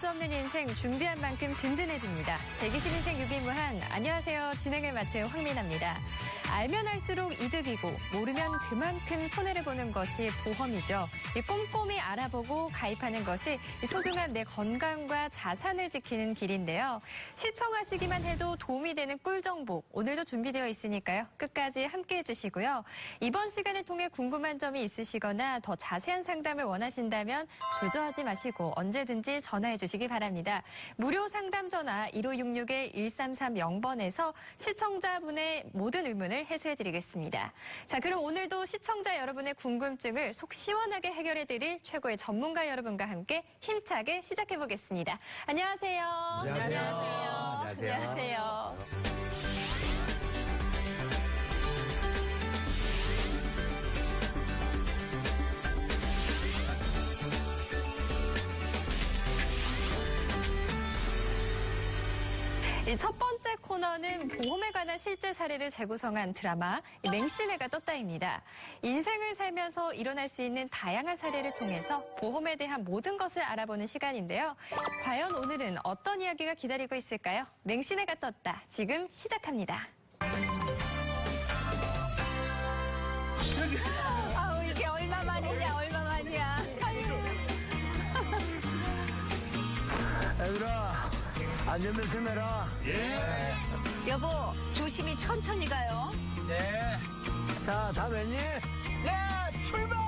수 없는 인생 준비한 만큼 든든해집니다. 120인생 유비무한 안녕하세요. 진행을 맡은 황민아입니다. 알면 알수록 이득이고 모르면 그만큼 손해를 보는 것이 보험이죠. 꼼꼼히 알아보고 가입하는 것이 소중한 내 건강과 자산을 지키는 길인데요. 시청하시기만 해도 도움이 되는 꿀정보 오늘도 준비되어 있으니까요. 끝까지 함께해 주시고요. 이번 시간을 통해 궁금한 점이 있으시거나 더 자세한 상담을 원하신다면 주저하지 마시고 언제든지 전화해 주시기 바랍니다. 무료 상담 전화 1566-1330번에서 시청자분의 모든 의문을 해소해드리겠습니다. 자, 그럼 오늘도 시청자 여러분의 궁금증을 속 시원하게 해결해드릴 최고의 전문가 여러분과 함께 힘차게 시작해보겠습니다. 안녕하세요. 안녕하세요. 안녕하세요. 안녕하세요. 이 첫 번째 코너는 보험에 관한 실제 사례를 재구성한 드라마 맹신해가 떴다입니다. 인생을 살면서 일어날 수 있는 다양한 사례를 통해서 보험에 대한 모든 것을 알아보는 시간인데요. 과연 오늘은 어떤 이야기가 기다리고 있을까요? 맹신해가 떴다. 지금 시작합니다. 아우 이게 얼마만이냐 얼마만이야. 얘들아, 안전벨트 매라. 예. 여보 조심히 천천히 가요. 네. 자, 다 맸니? 네, 출발!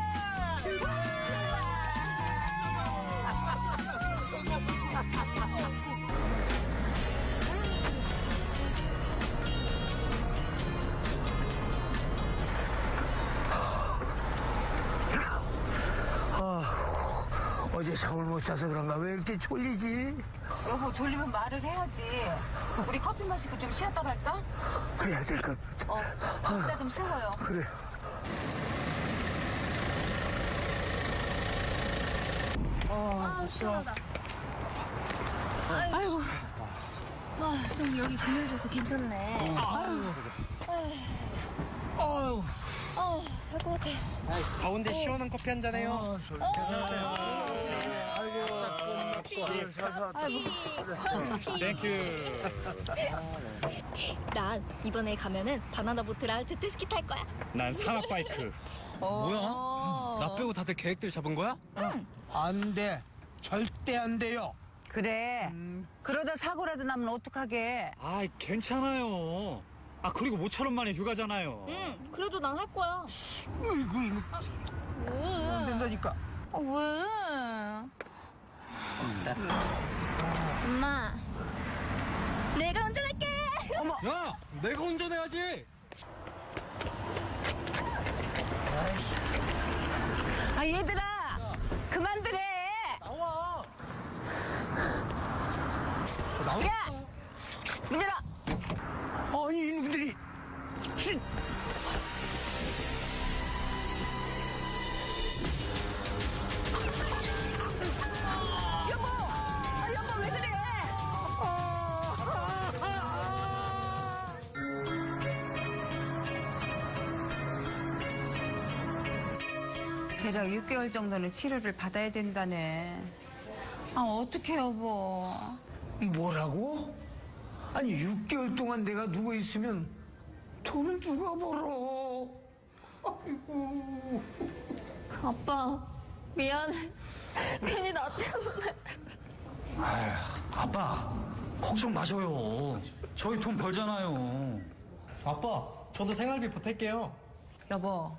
어제 잠을 못 자서 그런가 왜 이렇게 졸리지? 여보 졸리면 말을 해야지. 우리 커피 마시고 좀 쉬었다 갈까? 그래야 될 것. 진짜 좀 세워요. 그래. 시원하다. 아이고. 좀 여기 그늘져서 괜찮네. 어휴. 살 것 같아. 더운데 시원한 커피 한 잔해요. 땡큐. 난 이번에 가면은 바나나 보트랑 제트스키 탈 거야. 난 산악 바이크. 뭐야? 나 빼고 다들 계획들 잡은 거야? 안 돼. 절대 안 돼요. 그래. 그러다 사고라도 나면 어떡하게. 아, 괜찮아요. 아, 그리고 모처럼 만에 휴가잖아요. 그래도 난 할 거야. 어이구, 이거. 안 된다니까. 왜? 엄마, 내가 운전할게. 야, 내가 운전해야지. 아 얘들아 그만들 해. 나와. 야 문 열어. 아니, 이놈들이. 여보 왜 그래. 대략 6개월 정도는 치료를 받아야 된다네. 아 어떡해 여보. 뭐라고? 아니, 6개월 동안 내가 누워 있으면 돈을 누가 벌어? 아이고. 아빠, 미안해. 괜히 나 때문에. 아빠, 걱정 마셔요. 저희 돈 벌잖아요. 아빠, 저도 생활비 보탤게요. 여보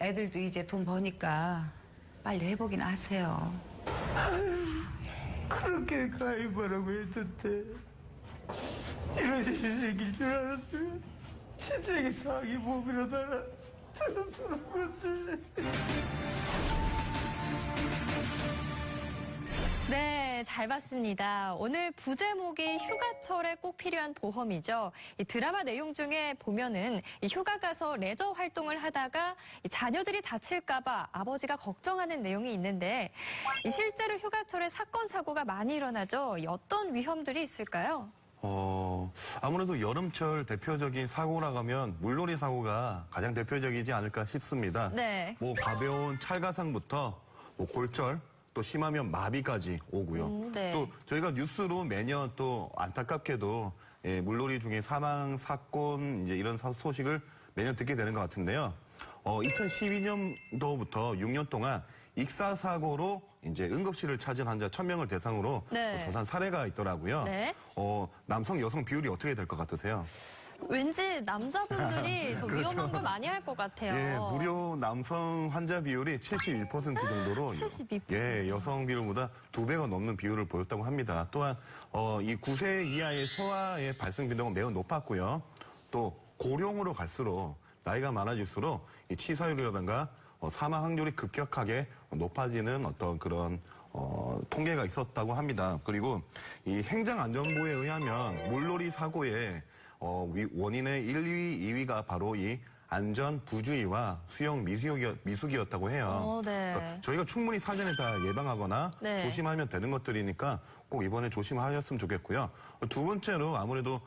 애들도 이제 돈 버니까 빨리 회복이나 하세요. 그렇게 가입하라고 했던데 이런 일이 생길 줄 알았으면 진작에 상이 몸이라도 하나 들었을 건데. 네, 잘 봤습니다. 오늘 부제목이 휴가철에 꼭 필요한 보험이죠. 이 드라마 내용 중에 보면은 이 휴가 가서 레저 활동을 하다가 이 자녀들이 다칠까봐 아버지가 걱정하는 내용이 있는데 이 실제로 휴가철에 사건, 사고가 많이 일어나죠. 이 어떤 위험들이 있을까요? 아무래도 여름철 대표적인 사고라고 하면 물놀이 사고가 가장 대표적이지 않을까 싶습니다. 네. 뭐 가벼운 찰가상부터 뭐 골절, 또 심하면 마비까지 오고요. 네. 또 저희가 뉴스로 매년 또 안타깝게도 예, 물놀이 중에 사망 사건 이제 이런 소식을 매년 듣게 되는 것 같은데요. 2012년도부터 6년 동안 익사사고로 이제 응급실을 찾은 환자 1,000명을 대상으로 네. 조사한 사례가 있더라고요. 네. 남성, 여성 비율이 어떻게 될 것 같으세요? 왠지 남자분들이 더 위험한 걸 많이 할 것 같아요. 예, 무려 남성 환자 비율이 71% 정도로 72%. 예, 여성 비율보다 2배가 넘는 비율을 보였다고 합니다. 또한 이 9세 이하의 소아의 발생 빈도가 매우 높았고요. 또 고령으로 갈수록 나이가 많아질수록 이 치사율이라든가 사망 확률이 급격하게 높아지는 어떤 그런 통계가 있었다고 합니다. 그리고 이 행정안전부에 의하면 물놀이 사고의 원인의 1위, 2위가 바로 이 안전 부주의와 수영 미숙이었다고 해요. 네. 그러니까 저희가 충분히 사전에 다 예방하거나 네. 조심하면 되는 것들이니까 꼭 이번에 조심하셨으면 좋겠고요. 두 번째로 아무래도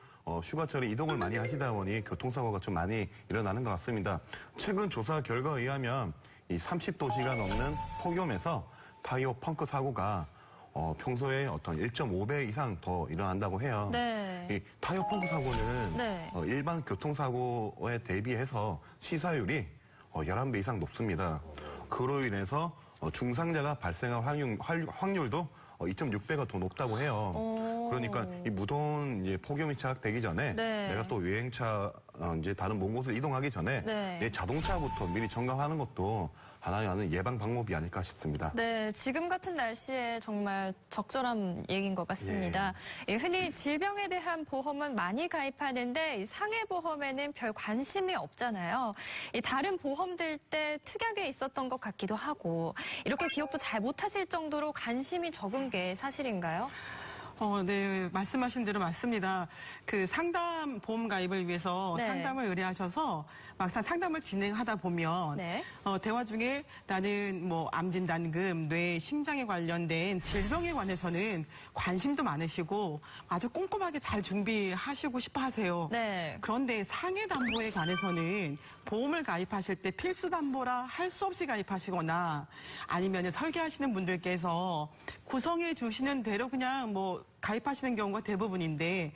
휴가철에 이동을 많이 하시다 보니 교통사고가 좀 많이 일어나는 것 같습니다. 최근 조사 결과에 의하면 이 30도시가 넘는 폭염에서 타이어 펑크 사고가 평소에 어떤 1.5배 이상 더 일어난다고 해요. 네. 이 타이어 펑크 사고는 네. 일반 교통사고에 대비해서 시사율이 11배 이상 높습니다. 그로 인해서 중상자가 발생할 확률도 2.6배가 더 높다고 해요. 그러니까 이 무더운 이제 폭염이 시작되기 전에 네. 내가 또 여행차 이제 다른 먼 곳을 이동하기 전에 네. 내 자동차부터 미리 점검하는 것도 하나의 예방 방법이 아닐까 싶습니다. 네, 지금 같은 날씨에 정말 적절한 얘기인 것 같습니다. 예, 흔히 질병에 대한 보험은 많이 가입하는데 이 상해보험에는 별 관심이 없잖아요. 이 다른 보험들 때 특약에 있었던 것 같기도 하고 이렇게 기억도 잘 못하실 정도로 관심이 적은 게 사실인가요? 네, 말씀하신 대로 맞습니다. 그 상담 보험 가입을 위해서 네. 상담을 의뢰하셔서 막상 상담을 진행하다 보면 네. 대화 중에 나는 뭐 암진단금, 뇌, 심장에 관련된 질병에 관해서는 관심도 많으시고 아주 꼼꼼하게 잘 준비하시고 싶어 하세요. 네. 그런데 상해 담보에 관해서는 보험을 가입하실 때 필수 담보라 할 수 없이 가입하시거나 아니면 설계하시는 분들께서 구성해 주시는 대로 그냥 뭐 가입하시는 경우가 대부분인데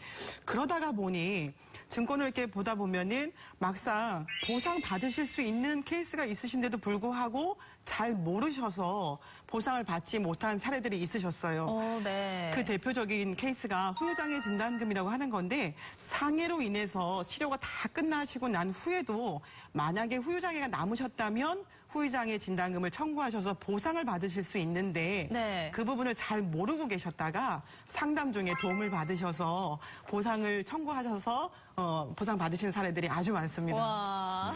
그러다가 보니 증권을 이렇게 보다 보면은 막상 보상 받으실 수 있는 케이스가 있으신데도 불구하고 잘 모르셔서 보상을 받지 못한 사례들이 있으셨어요. 네. 그 대표적인 케이스가 후유장애 진단금이라고 하는 건데 상해로 인해서 치료가 다 끝나시고 난 후에도 만약에 후유장애가 남으셨다면 후유장애 진단금을 청구하셔서 보상을 받으실 수 있는데 네. 그 부분을 잘 모르고 계셨다가 상담 중에 도움을 받으셔서 보상을 청구하셔서 보상 받으시는 사례들이 아주 많습니다. 와.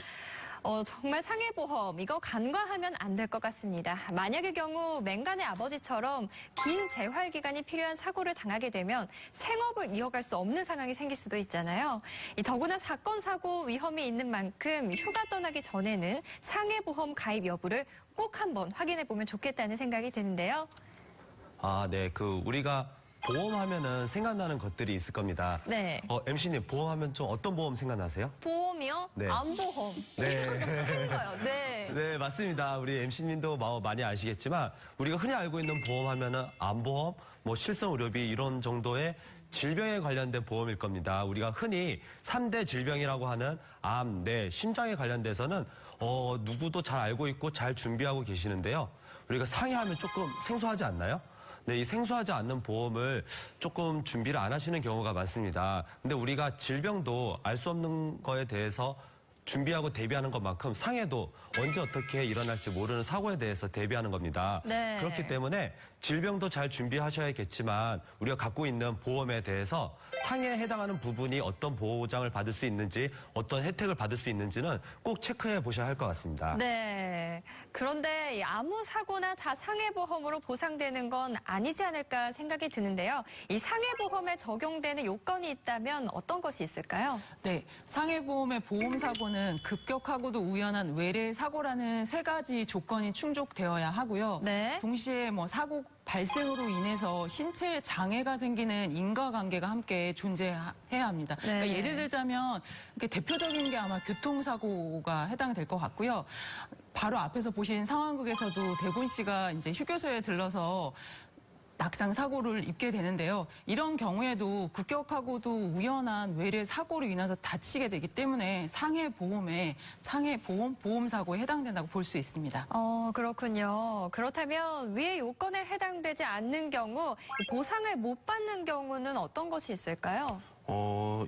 정말 상해보험 이거 간과하면 안 될 것 같습니다. 만약의 경우 맹간의 아버지처럼 긴 재활 기간이 필요한 사고를 당하게 되면 생업을 이어갈 수 없는 상황이 생길 수도 있잖아요. 더구나 사건 사고 위험이 있는 만큼 휴가 떠나기 전에는 상해보험 가입 여부를 꼭 한번 확인해 보면 좋겠다는 생각이 드는데요. 네. 우리가 보험하면은 생각나는 것들이 있을 겁니다. 네. MC님, 보험하면 좀 어떤 보험 생각나세요? 보험이요? 네. 암보험. 네. 큰 거요. 네. 네, 맞습니다. 우리 MC님도 많이 아시겠지만, 우리가 흔히 알고 있는 보험하면은 암보험, 실손의료비 이런 정도의 질병에 관련된 보험일 겁니다. 우리가 흔히 3대 질병이라고 하는 암, 뇌, 심장에 관련돼서는, 누구도 잘 알고 있고 잘 준비하고 계시는데요. 우리가 상해하면 조금 생소하지 않나요? 네, 이 생소하지 않는 보험을 조금 준비를 안 하시는 경우가 많습니다. 근데 우리가 질병도 알 수 없는 거에 대해서 준비하고 대비하는 것만큼 상해도 언제 어떻게 일어날지 모르는 사고에 대해서 대비하는 겁니다. 네. 그렇기 때문에 질병도 잘 준비하셔야겠지만 우리가 갖고 있는 보험에 대해서 상해에 해당하는 부분이 어떤 보장을 받을 수 있는지 어떤 혜택을 받을 수 있는지는 꼭 체크해 보셔야 할 것 같습니다. 네. 그런데 아무 사고나 다 상해보험으로 보상되는 건 아니지 않을까 생각이 드는데요. 이 상해보험에 적용되는 요건이 있다면 어떤 것이 있을까요? 네, 상해보험의 보험사고는 급격하고도 우연한 외래 사고라는 세 가지 조건이 충족되어야 하고요. 네. 동시에 사고 발생으로 인해서 신체에 장애가 생기는 인과관계가 함께 존재해야 합니다. 그러니까 예를 들자면 이렇게 대표적인 게 아마 교통사고가 해당될 것 같고요. 바로 앞에서 보신 상황극에서도 대곤 씨가 이제 휴게소에 들러서 낙상 사고를 입게 되는데요. 이런 경우에도 급격하고도 우연한 외래 사고로 인해서 다치게 되기 때문에 보험 사고에 해당된다고 볼 수 있습니다. 그렇군요. 그렇다면 위의 요건에 해당되지 않는 경우 보상을 못 받는 경우는 어떤 것이 있을까요?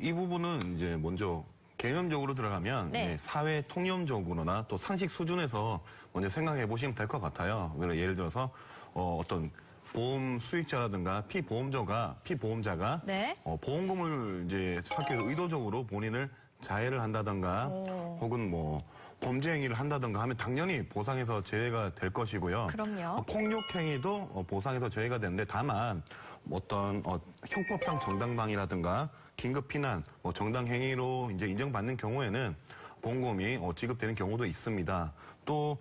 이 부분은 이제 먼저 개념적으로 들어가면 네. 예, 사회 통념적으로나 또 상식 수준에서 먼저 생각해 보시면 될 것 같아요. 예를 들어서 어떤 보험 수익자라든가 피보험자가 네. 보험금을 이제 찾기 위해서 의도적으로 본인을 자해를 한다든가 혹은 뭐 범죄 행위를 한다든가 하면 당연히 보상에서 제외가 될 것이고요. 그럼요. 폭력 행위도 보상에서 제외가 되는데 다만 어떤 형법상 정당방위라든가 긴급 피난, 정당 행위로 이제 인정받는 경우에는 보험금이 지급되는 경우도 있습니다. 또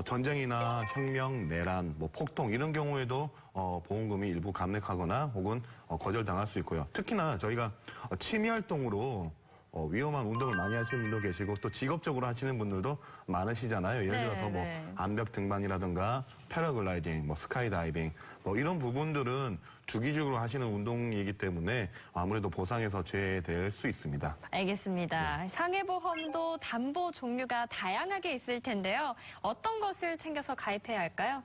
전쟁이나 혁명, 내란, 폭동 이런 경우에도 보험금이 일부 감액하거나 혹은 거절당할 수 있고요. 특히나 저희가 취미 활동으로 위험한 운동을 많이 하시는 분도 계시고 또 직업적으로 하시는 분들도 많으시잖아요. 예를 들어서 암벽 등반이라든가 패러글라이딩, 스카이다이빙 이런 부분들은 주기적으로 하시는 운동이기 때문에 아무래도 보상에서 제외될 수 있습니다. 알겠습니다. 상해보험도 담보 종류가 다양하게 있을 텐데요. 어떤 것을 챙겨서 가입해야 할까요?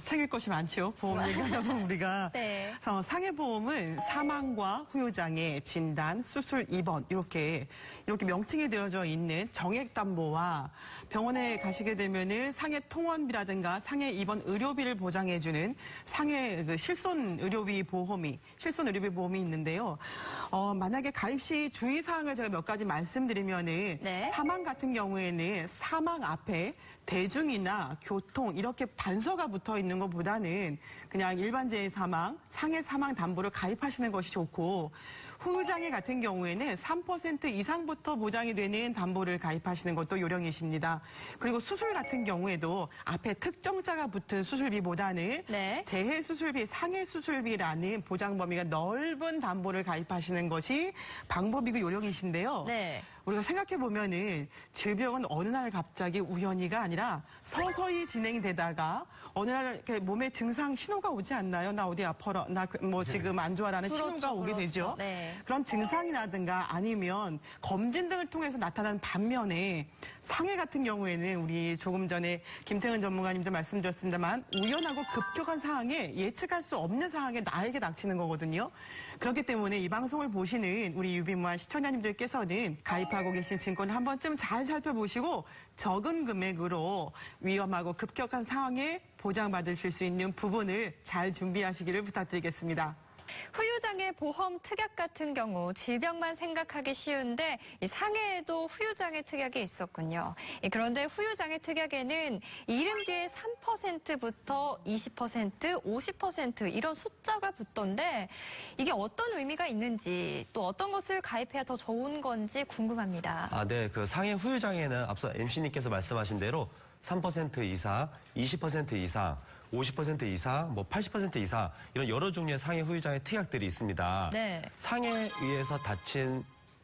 챙길 것이 많죠. 보험 얘기하다 보면 우리가. 네. 그래서 상해보험은 사망과 후유장애, 진단, 수술, 입원 이렇게 명칭이 되어져 있는 정액담보와 병원에 가시게 되면은 상해 통원비라든가 상해 입원 의료비를 보장해주는 상해 실손 의료비 보험이 있는데요. 만약에 가입 시 주의사항을 제가 몇 가지 말씀드리면은 네. 사망 같은 경우에는 사망 앞에 대중이나 교통 이렇게 반서가 붙어 있는 것보다는 그냥 일반재해 사망, 상해 사망 담보를 가입하시는 것이 좋고 후유장애 같은 경우에는 3% 이상부터 보장이 되는 담보를 가입하시는 것도 요령이십니다. 그리고 수술 같은 경우에도 앞에 특정자가 붙은 수술비보다는 네. 재해 수술비, 상해 수술비라는 보장 범위가 넓은 담보를 가입하시는 것이 방법이고 요령이신데요. 네. 우리가 생각해 보면은 질병은 어느 날 갑자기 우연히가 아니라 서서히 진행이 되다가 어느 날 이렇게 몸에 증상 신호가 오지 않나요? 나 어디 아파라, 나 지금 안 좋아라는 신호가 오게 되죠. 네. 그런 증상이라든가 아니면 검진 등을 통해서 나타나는 반면에 상해 같은 경우에는 우리 조금 전에 김태은 전문가님도 말씀드렸습니다만 우연하고 급격한 상황에 예측할 수 없는 상황에 나에게 닥치는 거거든요. 그렇기 때문에 이 방송을 보시는 우리 유비무한 시청자님들께서는 가입하고 계신 증권을 한 번쯤 잘 살펴보시고 적은 금액으로 위험하고 급격한 상황에 보장받으실 수 있는 부분을 잘 준비하시기를 부탁드리겠습니다. 후유장애 보험 특약 같은 경우 질병만 생각하기 쉬운데 이 상해에도 후유장애 특약이 있었군요. 그런데 후유장애 특약에는 이름 뒤에 3%부터 20%, 50% 이런 숫자가 붙던데 이게 어떤 의미가 있는지 또 어떤 것을 가입해야 더 좋은 건지 궁금합니다. 네. 그 상해 후유장애는 앞서 MC님께서 말씀하신 대로 3% 이상, 20% 이상, 50% 이상, 80% 이상 이런 여러 종류의 상해 후유장애 특약들이 있습니다. 네. 상해에 의해서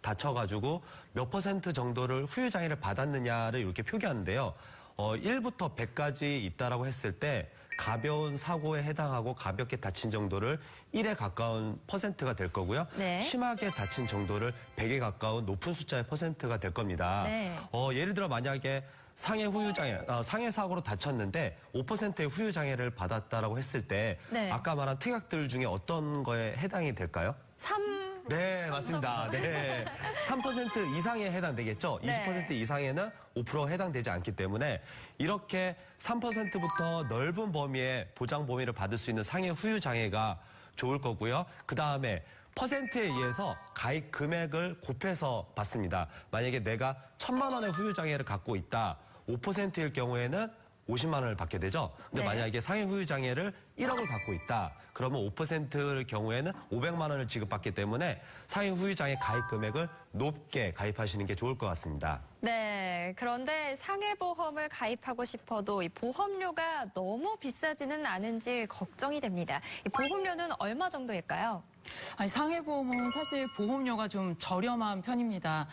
다쳐가지고 몇 % 정도를 후유장애를 받았느냐를 이렇게 표기하는데요. 1부터 100까지 있다라고 했을 때 가벼운 사고에 해당하고 가볍게 다친 정도를 1에 가까운 퍼센트가 될 거고요. 네. 심하게 다친 정도를 100에 가까운 높은 숫자의 퍼센트가 될 겁니다. 네. 예를 들어 만약에 상해 후유장애, 상해 사고로 다쳤는데 5%의 후유장애를 받았다라고 했을 때 네. 아까 말한 특약들 중에 어떤 거에 해당이 될까요? 3. 네, 맞습니다. 네. 3% 이상에 해당되겠죠? 네. 20% 이상에는 5% 해당되지 않기 때문에 이렇게 3%부터 넓은 범위의 보장 범위를 받을 수 있는 상해 후유장애가 좋을 거고요. 그 다음에 퍼센트에 의해서 가입 금액을 곱해서 받습니다. 만약에 내가 1,000만 원의 후유장애를 갖고 있다. 5%일 경우에는 50만 원을 받게 되죠. 근데 네. 만약에 상해 후유장애를 1억을 받고 있다. 그러면 5%일 경우에는 500만 원을 지급받기 때문에 상해 후유장애 가입 금액을 높게 가입하시는 게 좋을 것 같습니다. 네, 그런데 상해보험을 가입하고 싶어도 이 보험료가 너무 비싸지는 않은지 걱정이 됩니다. 이 보험료는 얼마 정도일까요? 아니, 상해보험은 사실 보험료가 좀 저렴한 편입니다.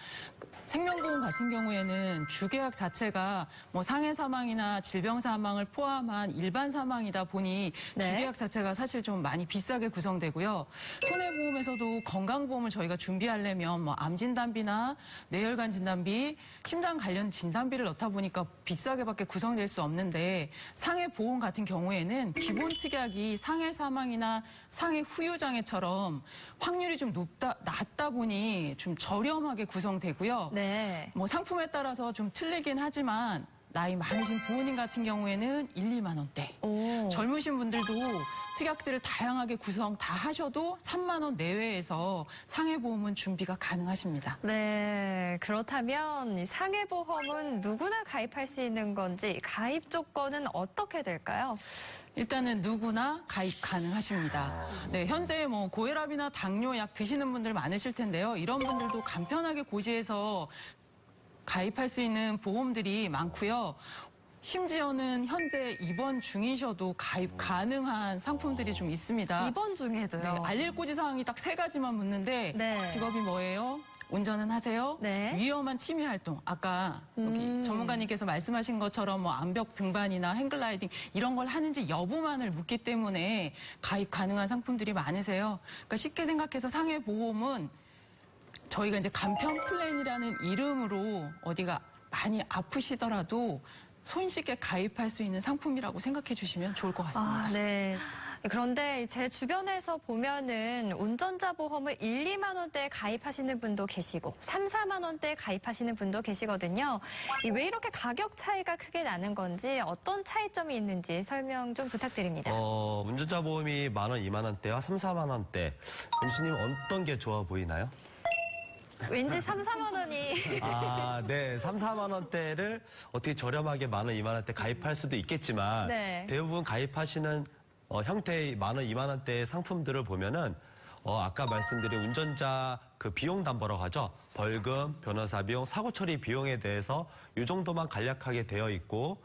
생명보험 같은 경우에는 주계약 자체가 뭐 상해 사망이나 질병 사망을 포함한 일반 사망이다 보니 네. 주계약 자체가 사실 좀 많이 비싸게 구성되고요. 손해보험에서도 건강보험을 저희가 준비하려면 뭐 암 진단비나 뇌혈관 진단비, 심장 관련 진단비를 넣다 보니까 비싸게밖에 구성될 수 없는데 상해보험 같은 경우에는 기본 특약이 상해 사망이나 상해 후유 장애처럼 확률이 좀 낮다 보니 좀 저렴하게 구성되고요. 네. 뭐 상품에 따라서 좀 틀리긴 하지만 나이 많으신 부모님 같은 경우에는 1, 2만 원대. 오. 젊으신 분들도 특약들을 다양하게 구성 다 하셔도 3만 원 내외에서 상해보험은 준비가 가능하십니다. 네, 그렇다면 이 상해보험은 누구나 가입할 수 있는 건지 가입 조건은 어떻게 될까요? 일단은 누구나 가입 가능하십니다. 네, 현재 뭐 고혈압이나 당뇨 약 드시는 분들 많으실 텐데요. 이런 분들도 간편하게 고지해서 가입할 수 있는 보험들이 많고요. 심지어는 현재 입원 중이셔도 가입 가능한 상품들이 좀 있습니다. 입원 중에도요? 네, 알릴 고지사항이 딱 3가지만 묻는데 네. 직업이 뭐예요? 운전은 하세요? 네. 위험한 취미 활동. 아까 여기 전문가님께서 말씀하신 것처럼 뭐 암벽 등반이나 행글라이딩 이런 걸 하는지 여부만을 묻기 때문에 가입 가능한 상품들이 많으세요. 그러니까 쉽게 생각해서 상해보험은 저희가 이제 간편 플랜이라는 이름으로 어디가 많이 아프시더라도 손쉽게 가입할 수 있는 상품이라고 생각해 주시면 좋을 것 같습니다. 아, 네. 그런데 제 주변에서 보면은 운전자 보험을 1, 2만 원대에 가입하시는 분도 계시고 3, 4만 원대에 가입하시는 분도 계시거든요. 왜 이렇게 가격 차이가 크게 나는 건지 어떤 차이점이 있는지 설명 좀 부탁드립니다. 운전자 보험이 10,000원, 20,000원대와 3, 4만 원대. MC님 어떤 게 좋아 보이나요? 왠지 3, 4만 원이 아, 네. 3, 4만 원대를 어떻게 저렴하게 10,000원, 2만 원대 가입할 수도 있겠지만 네. 대부분 가입하시는 형태의 10,000원, 2만 원대의 상품들을 보면은 아까 말씀드린 운전자 그 비용 담보라고 하죠. 벌금, 변호사 비용, 사고 처리 비용에 대해서 이 정도만 간략하게 되어 있고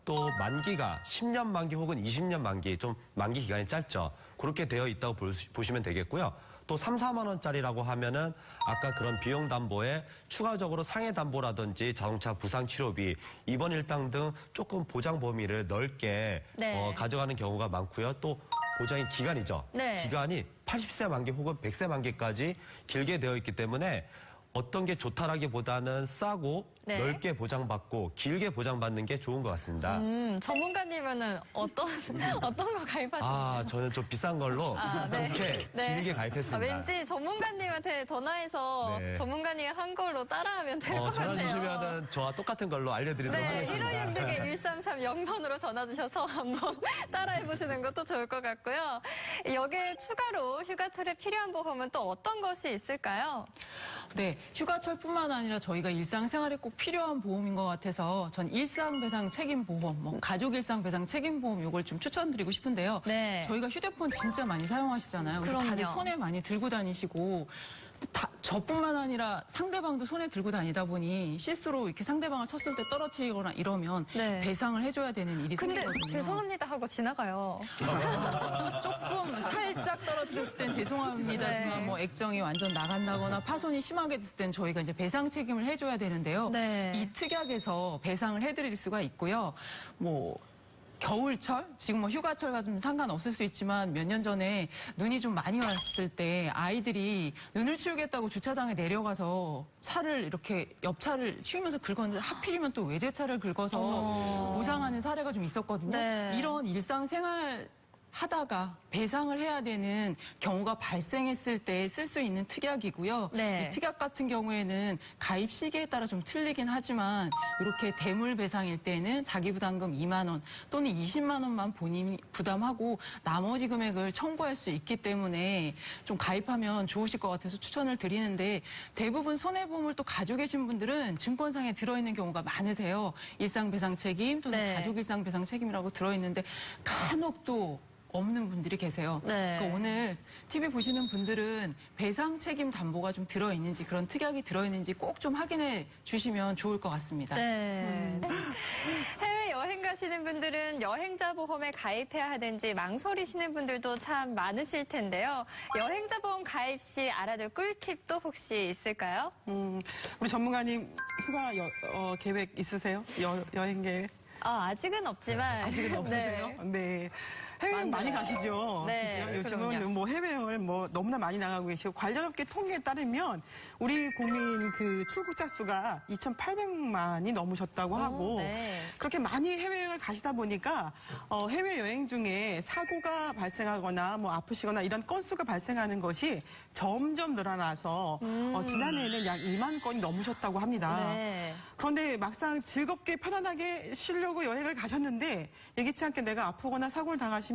또 만기가 10년 만기 혹은 20년 만기, 좀 만기 기간이 짧죠. 그렇게 되어 있다고 보시면 되겠고요. 또 3, 4만 원짜리라고 하면은 아까 그런 비용 담보에 추가적으로 상해 담보라든지 자동차 부상 치료비, 입원 일당 등 조금 보장 범위를 넓게 네. 가져가는 경우가 많고요. 또 보장의 기간이죠. 네. 기간이 80세 만기 혹은 100세 만기까지 길게 되어 있기 때문에 어떤 게 좋다라기보다는 싸고 네. 넓게 보장받고 길게 보장받는 게 좋은 것 같습니다. 전문가님은 어떤 거 가입하시나요? 아, 저는 좀 비싼 걸로 네. 좋게 네. 길게 가입했습니다. 왠지 전문가님한테 전화해서 네. 전문가님 한 걸로 따라하면 될 것 전화 같아요. 주시면은 저와 똑같은 걸로 알려드리도록 네, 하겠습니다. 1566-1330번으로 전화 주셔서 한번 따라해보시는 것도 좋을 것 같고요. 여기에 추가로 휴가철에 필요한 보험은 또 어떤 것이 있을까요? 네, 휴가철뿐만 아니라 저희가 일상생활에 꼭 필요한 보험인 것 같아서 전 일상배상 책임보험, 뭐 가족 일상배상 책임보험 이걸 좀 추천드리고 싶은데요. 네. 저희가 휴대폰 진짜 많이 사용하시잖아요. 근데 다들 그럼요. 손에 많이 들고 다니시고 저뿐만 아니라 상대방도 손에 들고 다니다 보니 실수로 이렇게 상대방을 쳤을 때 떨어뜨리거나 이러면 네. 배상을 해줘야 되는 일이 근데 생기거든요. 죄송합니다 하고 지나가요. 조금 살짝 떨어뜨렸을 땐 죄송합니다지만 네. 뭐 액정이 완전 나간다거나 파손이 심하게 됐을 땐 저희가 이제 배상 책임을 해줘야 되는데요. 네. 이 특약에서 배상을 해드릴 수가 있고요. 뭐 겨울철, 지금 뭐 휴가철과 좀 상관없을 수 있지만 몇 년 전에 눈이 좀 많이 왔을 때 아이들이 눈을 치우겠다고 주차장에 내려가서 차를 이렇게 옆차를 치우면서 긁었는데 하필이면 또 외제차를 긁어서 보상하는 사례가 좀 있었거든요. 네. 이런 일상생활 하다가 배상을 해야 되는 경우가 발생했을 때 쓸 수 있는 특약이고요. 네. 이 특약 같은 경우에는 가입 시기에 따라 좀 틀리긴 하지만 이렇게 대물 배상일 때는 자기 부담금 2만 원 또는 20만 원만 본인이 부담하고 나머지 금액을 청구할 수 있기 때문에 좀 가입하면 좋으실 것 같아서 추천을 드리는데 대부분 손해보험을 또 가지고 계신 분들은 증권상에 들어있는 경우가 많으세요. 일상배상 책임 또는 네. 가족 일상배상 책임이라고 들어있는데 간혹 또 없는 분들이 계세요. 네. 그러니까 오늘 TV 보시는 분들은 배상 책임 담보가 좀 들어있는지 그런 특약이 들어있는지 꼭 좀 확인해 주시면 좋을 것 같습니다. 네. 해외 여행 가시는 분들은 여행자 보험에 가입해야 하는지 망설이시는 분들도 참 많으실 텐데요. 여행자 보험 가입 시 알아둘 꿀팁도 혹시 있을까요? 우리 전문가님 휴가 계획 있으세요? 여행 계획? 아직은 없지만. 아직은 없으세요? 네. 해외여행 많이 가시죠? 네, 그죠? 요즘은 그럼요. 뭐 해외여행을 뭐 너무나 많이 나가고 계시고 관련 업계 통계에 따르면 우리 국민 그 출국자 수가 2,800만이 넘으셨다고 하고 네. 그렇게 많이 해외여행을 가시다 보니까 해외여행 중에 사고가 발생하거나 뭐 아프시거나 이런 건수가 발생하는 것이 점점 늘어나서 지난해에는 약 2만 건이 넘으셨다고 합니다. 네. 그런데 막상 즐겁게 편안하게 쉬려고 여행을 가셨는데 예기치 않게 내가 아프거나 사고를 당하시면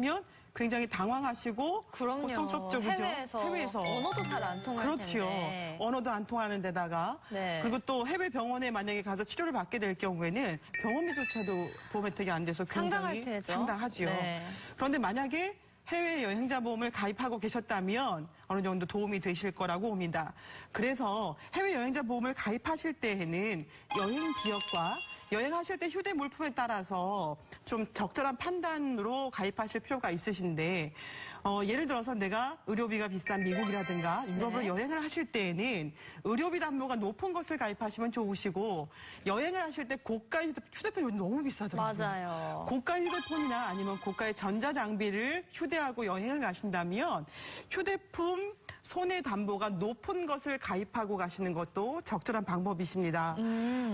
굉장히 당황하시고 그럼요. 고통스럽죠, 그죠? 해외에서 언어도 잘 안 통할 그렇죠. 텐데. 언어도 안 통하는 데다가 네. 그리고 또 해외 병원에 만약에 가서 치료를 받게 될 경우에는 병원비조차도 보험 혜택이 안 돼서 상당할 굉장히 테죠. 상당하죠. 네. 그런데 만약에 해외 여행자 보험을 가입하고 계셨다면 어느 정도 도움이 되실 거라고 봅니다. 그래서 해외 여행자 보험을 가입하실 때에는 여행 지역과 여행하실 때 휴대 물품에 따라서 좀 적절한 판단으로 가입하실 필요가 있으신데 예를 들어서 내가 의료비가 비싼 미국이라든가 유럽으로 네. 여행을 하실 때에는 의료비 담보가 높은 것을 가입하시면 좋으시고 여행을 하실 때 고가 휴대폰이 요즘 너무 비싸더라고요. 맞아요. 고가 휴대폰이나 아니면 고가의 전자장비를 휴대하고 여행을 가신다면 휴대폰 손해 담보가 높은 것을 가입하고 가시는 것도 적절한 방법이십니다.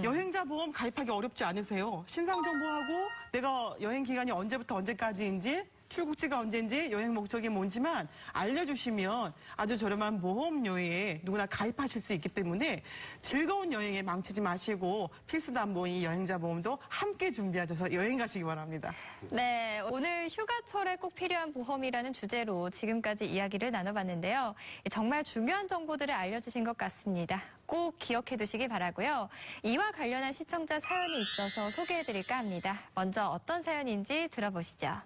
여행자 보험 가입하기 어렵지 않으세요? 신상 정보하고 내가 여행 기간이 언제부터 언제까지인지 출국지가 언제인지 여행 목적이 뭔지만 알려주시면 아주 저렴한 보험료에 누구나 가입하실 수 있기 때문에 즐거운 여행에 망치지 마시고 필수 담보인 여행자 보험도 함께 준비하셔서 여행 가시기 바랍니다. 네, 오늘 휴가철에 꼭 필요한 보험이라는 주제로 지금까지 이야기를 나눠봤는데요. 정말 중요한 정보들을 알려주신 것 같습니다. 꼭 기억해 두시기 바라고요. 이와 관련한 시청자 사연이 있어서 소개해드릴까 합니다. 먼저 어떤 사연인지 들어보시죠.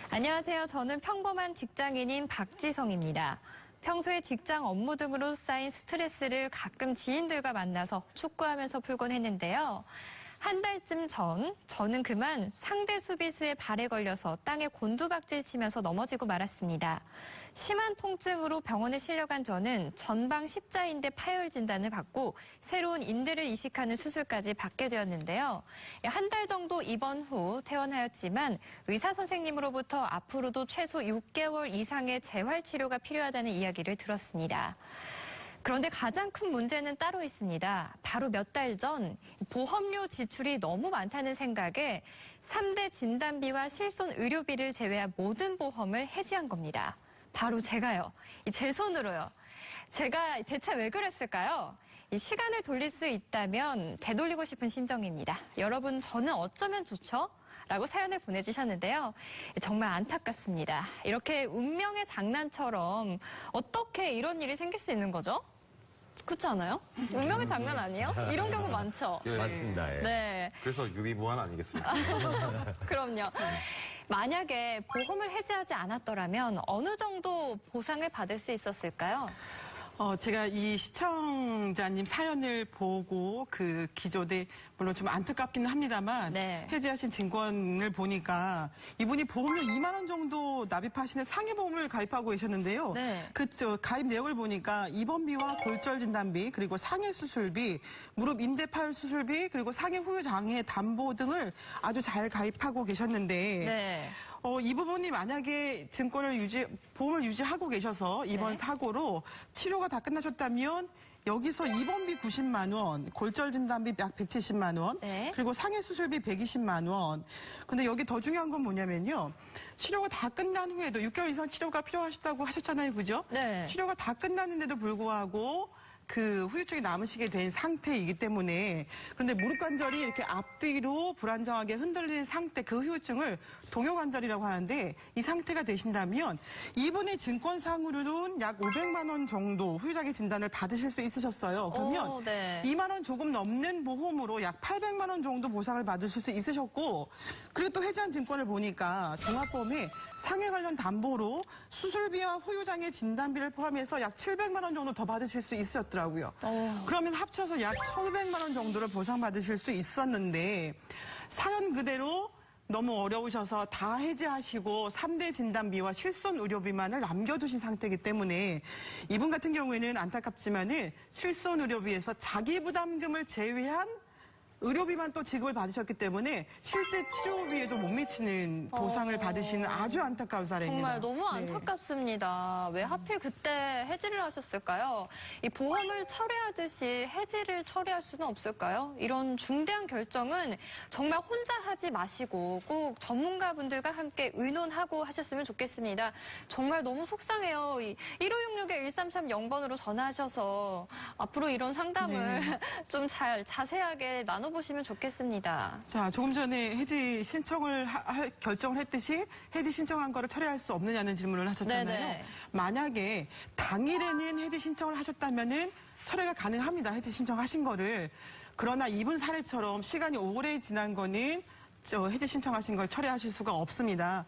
안녕하세요. 저는 평범한 직장인인 박지성입니다. 평소에 직장 업무 등으로 쌓인 스트레스를 가끔 지인들과 만나서 축구하면서 풀곤 했는데요. 한 달쯤 전 저는 그만 상대 수비수의 발에 걸려서 땅에 곤두박질 치면서 넘어지고 말았습니다. 심한 통증으로 병원에 실려간 저는 전방 십자인대 파열 진단을 받고 새로운 인대를 이식하는 수술까지 받게 되었는데요. 한 달 정도 입원 후 퇴원하였지만 의사 선생님으로부터 앞으로도 최소 6개월 이상의 재활 치료가 필요하다는 이야기를 들었습니다. 그런데 가장 큰 문제는 따로 있습니다. 바로 몇 달 전 보험료 지출이 너무 많다는 생각에 3대 진단비와 실손 의료비를 제외한 모든 보험을 해지한 겁니다. 바로 제가요. 제 손으로요. 제가 대체 왜 그랬을까요? 이 시간을 돌릴 수 있다면 되돌리고 싶은 심정입니다. 여러분, 저는 어쩌면 좋죠? 라고 사연을 보내주셨는데요. 정말 안타깝습니다. 이렇게 운명의 장난처럼 어떻게 이런 일이 생길 수 있는 거죠? 그렇지 않아요? 운명의 장난 아니에요? 이런 경우 많죠? 예. 맞습니다. 예. 네. 그래서 유비무한 아니겠습니까? 그럼요. 만약에 보험을 해지하지 않았더라면 어느 정도 보상을 받을 수 있었을까요? 제가 이 시청자님 사연을 보고 그 기조대 물론 좀 안타깝기는 합니다만 네. 해지하신 증권을 보니까 이분이 보험료 2만 원 정도 납입하시는 상해보험을 가입하고 계셨는데요. 네. 가입 내역을 보니까 입원비와 골절 진단비 그리고 상해 수술비, 무릎 인대 파열 수술비 그리고 상해 후유 장애 담보 등을 아주 잘 가입하고 계셨는데 네. 이 부분이 만약에 보험을 유지하고 계셔서 이번 네. 사고로 치료가 다 끝나셨다면 여기서 입원비 90만 원, 골절 진단비 약 170만 원, 네. 그리고 상해 수술비 120만 원. 근데 여기 더 중요한 건 뭐냐면요. 치료가 다 끝난 후에도 6개월 이상 치료가 필요하시다고 하셨잖아요. 그죠? 네. 치료가 다 끝났는데도 불구하고 그 후유증이 남으시게 된 상태이기 때문에 그런데 무릎 관절이 이렇게 앞뒤로 불안정하게 흔들리는 상태 그 후유증을 동요관절이라고 하는데 이 상태가 되신다면 이분의 증권상으로는 약 500만 원 정도 후유장애 진단을 받으실 수 있으셨어요. 그러면 네. 2만 원 조금 넘는 보험으로 약 800만 원 정도 보상을 받으실 수 있으셨고 그리고 또 해지한 증권을 보니까 종합보험에 상해 관련 담보로 수술비와 후유장애 진단비를 포함해서 약 700만 원 정도 더 받으실 수 있으셨더라고요. 그러면 합쳐서 약 1,100만 원 정도를 보상받으실 수 있었는데 사연 그대로 너무 어려우셔서 다 해지하시고 3대 진단비와 실손 의료비만을 남겨두신 상태이기 때문에 이분 같은 경우에는 안타깝지만은 실손 의료비에서 자기 부담금을 제외한 의료비만 또 지급을 받으셨기 때문에 실제 치료비에도 못 미치는 보상을 받으시는 아주 안타까운 사례입니다. 정말 너무 네. 안타깝습니다. 왜 하필 그때 해지를 하셨을까요? 이 보험을 철회하듯이 해지를 처리할 수는 없을까요? 이런 중대한 결정은 정말 혼자 하지 마시고 꼭 전문가분들과 함께 의논하고 하셨으면 좋겠습니다. 정말 너무 속상해요. 1566-1330번으로 전화하셔서 앞으로 이런 상담을 좀 잘 자세하게 나눠보시면 좋겠습니다. 자, 조금 전에 해지 신청을 결정을 했듯이 해지 신청한 거를 철회할 수 없느냐는 질문을 하셨잖아요. 네네. 만약에 당일에는 해지 신청을 하셨다면은 철회가 가능합니다. 해지 신청하신 거를. 그러나 이분 사례처럼 시간이 오래 지난 거는 해지 신청하신 걸 철회하실 수가 없습니다.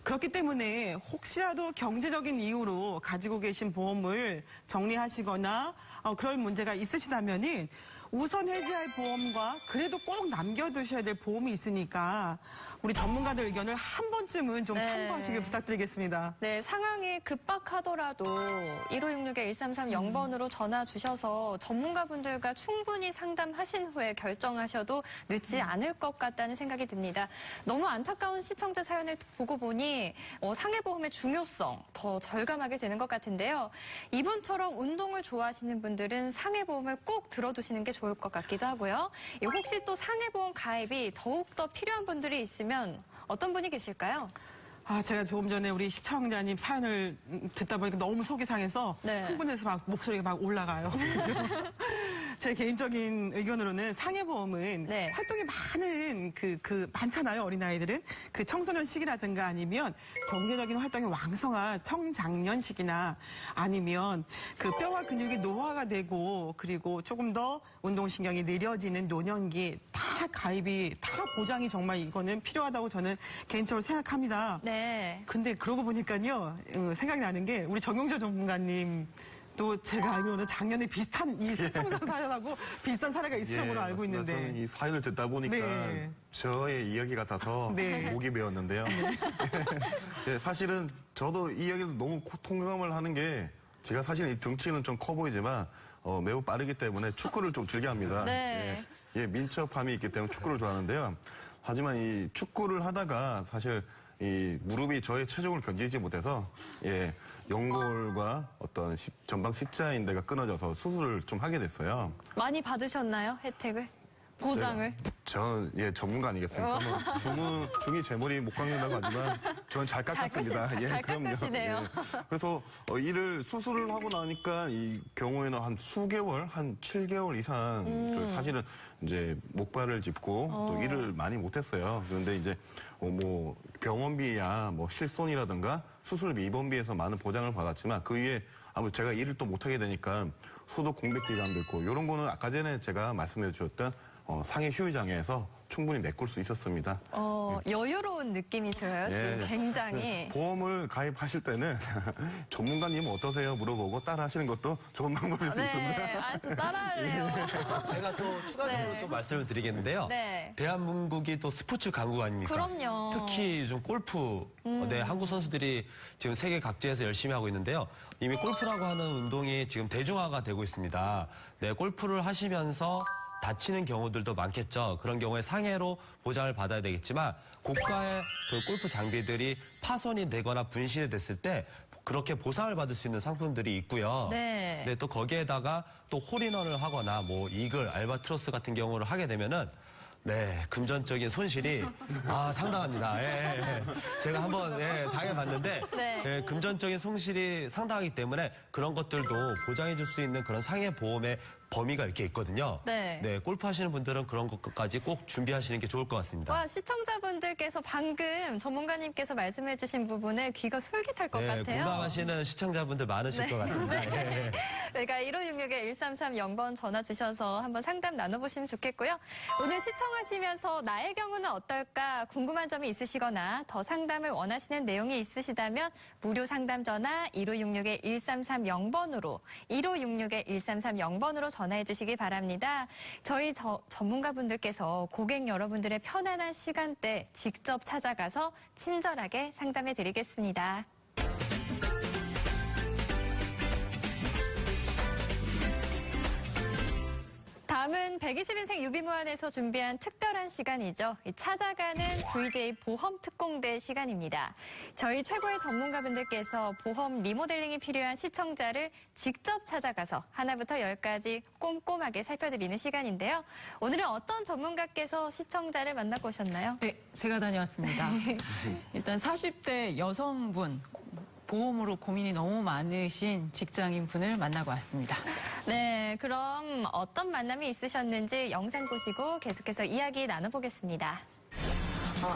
그렇기 때문에 혹시라도 경제적인 이유로 가지고 계신 보험을 정리하시거나 그럴 문제가 있으시다면은 우선 해지할 보험과 그래도 꼭 남겨두셔야 될 보험이 있으니까 우리 전문가들 의견을 한 번쯤은 좀 참고하시길 부탁드리겠습니다. 네, 상황이 급박하더라도 1566-1330번으로 전화 주셔서 전문가분들과 충분히 상담하신 후에 결정하셔도 늦지 않을 것 같다는 생각이 듭니다. 너무 안타까운 시청자 사연을 보고 보니 상해보험의 중요성 더 절감하게 되는 것 같은데요. 이분처럼 운동을 좋아하시는 분들은 상해보험을 꼭 들어두시는 게 좋을 것 같기도 하고요. 혹시 또 상해보험 가입이 더욱더 필요한 분들이 있으면 어떤 분이 계실까요? 제가 조금 전에 우리 시청자님 사연을 듣다 보니까 너무 속이 상해서 흥분해서 막 목소리가 막 올라가요. 제 개인적인 의견으로는 상해보험은 활동이 많은 많잖아요, 어린아이들은. 그 청소년 시기라든가 아니면 경제적인 활동이 왕성한 청장년 시기나 아니면 그 뼈와 근육이 노화가 되고 그리고 조금 더 운동신경이 느려지는 노년기 다 가입이 다 보장이 정말 이거는 필요하다고 저는 개인적으로 생각합니다. 근데 그러고 보니까요, 생각이 나는 게 우리 정용조 전문가님 또 제가 알기로는 작년에 비슷한 이 시청자 사연하고 비슷한 사례가 있으신 걸로 알고 있는데. 저는 이 사연을 듣다 보니까 저의 이야기 같아서 목이 메었는데요. 사실은 저도 이 이야기도 너무 통감을 하는 게 제가 사실 이 등치는 좀 커 보이지만 매우 빠르기 때문에 축구를 좀 즐겨합니다. 민첩함이 있기 때문에 축구를 좋아하는데요. 하지만 이 축구를 하다가 사실 이 무릎이 저의 체중을 견디지 못해서 연골과 어떤 전방 십자인대가 끊어져서 수술을 좀 하게 됐어요. 많이 받으셨나요? 혜택을? 보장을? 저는 전문가 아니겠습니까? 중이 제 머리 못 깎는다고 하지만 저는 잘 깎았습니다. 잘 깎으시네요. 그래서 이를 수술을 하고 나니까 이 경우에는 한 수개월, 한 7개월 이상 사실은 이제 목발을 짚고 또 일을 많이 못했어요. 그런데 이제 뭐 병원비야 뭐 실손이라든가 수술비, 입원비에서 많은 보장을 받았지만 그 이후에 아무래도 제가 일을 또 못하게 되니까 소득 공백 기간도 있고 이런 거는 아까 전에 제가 말씀해 주셨던 상해 휴유장애에서 충분히 메꿀 수 있었습니다. 여유로운 느낌이 들어요, 지금 굉장히. 보험을 가입하실 때는 전문가님 어떠세요? 물어보고 따라 하시는 것도 좋은 방법일 수 있습니다. 저 따라할래요. 제가 또 추가적으로 좀 말씀을 드리겠는데요. 대한민국이 또 스포츠 강국 아닙니까? 그럼요. 특히 요즘 골프, 한국 선수들이 지금 세계 각지에서 열심히 하고 있는데요. 이미 골프라고 하는 운동이 지금 대중화가 되고 있습니다. 골프를 하시면서 다치는 경우들도 많겠죠. 그런 경우에 상해로 보장을 받아야 되겠지만 고가의 그 골프 장비들이 파손이 되거나 분실이 됐을 때 그렇게 보상을 받을 수 있는 상품들이 있고요. 또 거기에다가 또 홀인원을 하거나 뭐 이글, 알바트로스 같은 경우를 하게 되면은 네, 금전적인 손실이 상당합니다. 예. 제가 한번 당해봤는데 네. 예, 금전적인 손실이 상당하기 때문에 그런 것들도 보장해줄 수 있는 그런 상해 보험의 범위가 이렇게 있거든요. 네. 골프 하시는 분들은 그런 것까지 꼭 준비하시는 게 좋을 것 같습니다. 와, 시청자분들께서 방금 전문가님께서 말씀해주신 부분에 귀가 솔깃할 것 같아요. 공감하시는 시청자분들 많으실 것 같습니다. 예. 그러니까 1566-1330번 전화 주셔서 한번 상담 나눠보시면 좋겠고요. 오늘 시청하시면서 나의 경우는 어떨까 궁금한 점이 있으시거나 더 상담을 원하시는 내용이 있으시다면 무료 상담 전화 1566-1330번으로 1566-1330번으로 전화해 주시기 바랍니다. 저희 전문가분들께서 고객 여러분들의 편안한 시간대 직접 찾아가서 친절하게 상담해 드리겠습니다. 다음은 120인생 유비무한에서 준비한 특별한 시간이죠. 찾아가는 VJ 보험 특공대 시간입니다. 저희 최고의 전문가분들께서 보험 리모델링이 필요한 시청자를 직접 찾아가서 하나부터 10까지 꼼꼼하게 살펴드리는 시간인데요. 오늘은 어떤 전문가께서 시청자를 만나고 오셨나요? 네, 제가 다녀왔습니다. 일단 40대 여성분, 보험으로 고민이 너무 많으신 직장인 분을 만나고 왔습니다. 네, 그럼 어떤 만남이 있으셨는지 영상 보시고 계속해서 이야기 나눠보겠습니다.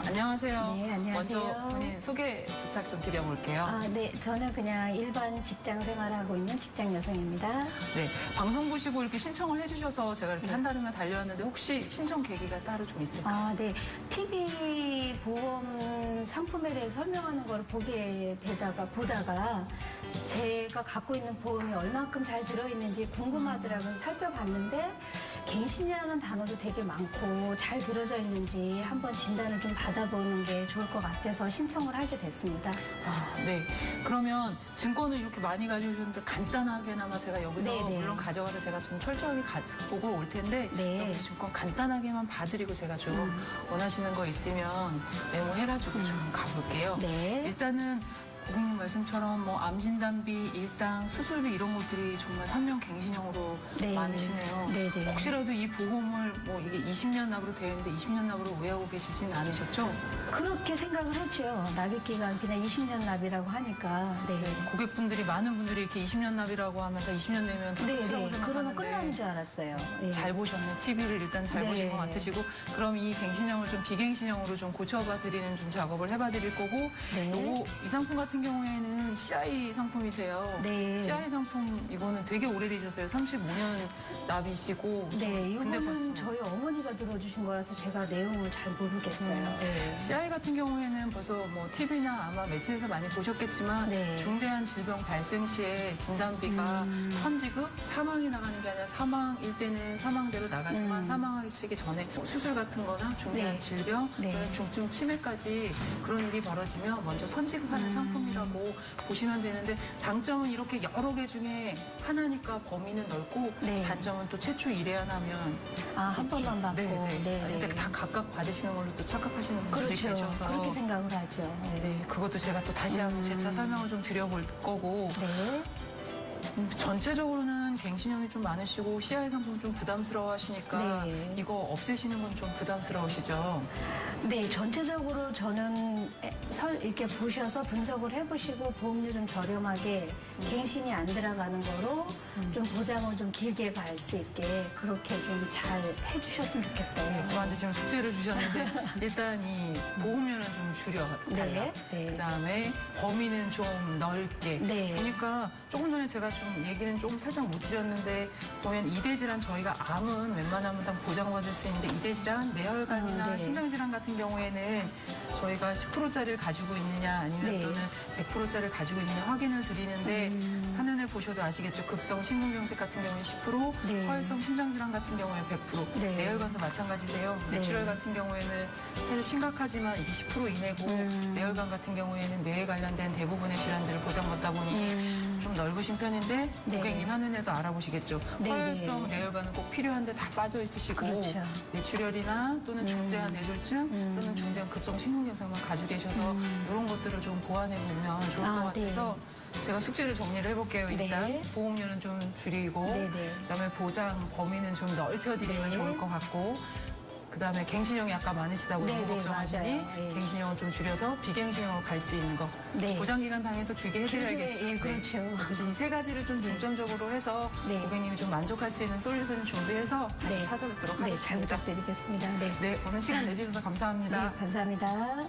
안녕하세요. 네, 안녕하세요. 먼저 본인 소개 부탁 좀 드려볼게요. 네, 저는 그냥 일반 직장 생활하고 있는 직장 여성입니다. 네, 방송 보시고 이렇게 신청을 해주셔서 제가 이렇게 한 달이면 달려왔는데 혹시 신청 계기가 따로 좀 있을까요? 네. TV 보험 상품에 대해 설명하는 걸 보다가 제가 갖고 있는 보험이 얼만큼 잘 들어있는지 궁금하더라고요. 살펴봤는데 갱신이라는 단어도 되게 많고 잘 들어져 있는지 한번 진단을 좀 받아보는 게 좋을 것 같아서 신청을 하게 됐습니다. 네. 그러면 증권을 이렇게 많이 가져오셨는데 간단하게나마 제가 여기서 네네. 물론 가져가서 제가 좀 철저하게 보고 올 텐데 네. 여기서 증권 간단하게만 봐드리고 제가 좀 원하시는 거 있으면 메모해가지고 좀 가볼게요. 네. 일단은 고객님 말씀처럼 뭐 암진단비, 일당, 수술비 이런 것들이 정말 상명갱신형으로 네. 많으시네요. 네네. 혹시라도 이 보험을 뭐 이게 20년 납으로 되어 있는데 20년 납으로 오해하고 계시진 않으셨죠? 그렇게 생각을 했죠. 납입기간 그냥 20년 납이라고 하니까. 네. 고객분들이 많은 분들이 이렇게 20년 납이라고 하면서 20년 내면 다 끝이라고 그러면 생각하는데 끝나는 줄 알았어요. 네. 잘 보셨네. TV를 일단 잘 네. 보신 것 같으시고 그럼 이 갱신형을 좀 비갱신형으로 좀 고쳐봐 드리는 좀 작업을 해봐 드릴 거고 네. 요거 이 상품 같은 경우에는 CI 상품이세요. 네. CI 상품 이거는 되게 오래되셨어요. 35년 납이시고 네, 근데 이거는 벌써 저희 어머니가 들어주신 거라서 제가 내용을 잘 모르겠어요. 네. CI 같은 경우에는 벌써 뭐 TV나 아마 매체에서 많이 보셨겠지만 네. 중대한 질병 발생 시에 진단비가 선지급 사망이 나가는 게 아니라 사망일 때는 사망대로 나가지만 사망하기 전에 뭐 수술 같은 거나 중대한 네. 질병 네. 또는 중증 치매까지 그런 일이 벌어지면 먼저 선지급하는 상품이라고 보시면 되는데 장점은 이렇게 여러 개 중에 하나니까 범위는 넓고 네. 단점은 또 최초 1회 하나면 한 번만 받고. 네. 네. 근데 다 각각 받으시는 걸로 또 착각하시는 분들이 그렇죠. 계셔서 그렇게 생각을 하죠. 네. 네, 그것도 제가 또 다시 한번 재차 설명을 좀 드려볼 거고 네. 전체적으로는 갱신형이 좀 많으시고 CI 상품 좀 부담스러워 하시니까 네. 이거 없애시는 건 좀 부담스러우시죠? 네, 전체적으로 저는 이렇게 보셔서 분석을 해보시고 보험료 좀 저렴하게 갱신이 안 들어가는 거로 좀 보장을 좀 길게 갈 수 있게 그렇게 좀 잘 해주셨으면 좋겠어요. 저한테 지금 숙제를 주셨는데 일단 이 보험료는 좀 줄여달라. 네, 네. 그다음에 범위는 좀 넓게. 네. 보니까 조금 전에 제가 좀 얘기는 조금 살짝 못 드렸는데 보면 이대질환 저희가 암은 웬만하면 다 보장받을 수 있는데 이대질환, 뇌혈관이나 네. 심장질환 같은 경우에는 저희가 10%짜리를 가지고 있느냐 아니면 네. 또는 100%짜리를 가지고 있느냐 확인을 드리는데 화면을 보셔도 아시겠죠. 급성 심근경색 같은 경우에 10%, 네. 허혈성 심장질환 같은 경우에 100%, 네. 뇌혈관도 마찬가지세요. 네. 뇌출혈 같은 경우에는 사실 심각하지만 이게 10% 이내고 뇌혈관 같은 경우에는 뇌에 관련된 대부분의 질환들을 보장받다 보니 좀 넓으신 편인데 네. 고객님 한눈에도 알아보시겠죠. 네. 허혈성 뇌혈관은 꼭 필요한데 다 빠져 있으시고 그렇죠. 뇌출혈이나 또는 중대한 뇌졸중 또는 중대한 급성 심근경색만 가지고 계셔서 이런 것들을 좀 보완해 보면 좋을 것 같아서 제가 숙제를 정리를 해볼게요. 일단 네. 보험료는 좀 줄이고 네, 네. 그다음에 보장 범위는 좀 넓혀드리면 네. 좋을 것 같고 그다음에 갱신형이 아까 많으시다고 네, 네, 걱정하시니 맞아요. 예. 갱신형을 좀 줄여서 비갱신형으로 갈 수 있는 거. 네. 보장기간 당연히 또 길게 해드려야겠죠. 예, 그렇죠. 이 세 가지를 좀 중점적으로 해서 네. 고객님이 좀 만족할 수 있는 솔루션 준비해서 다시 네. 찾아뵙도록 네, 잘 하겠습니다. 부탁드리겠습니다. 네. 네, 오늘 시간 내주셔서 감사합니다. 네, 감사합니다.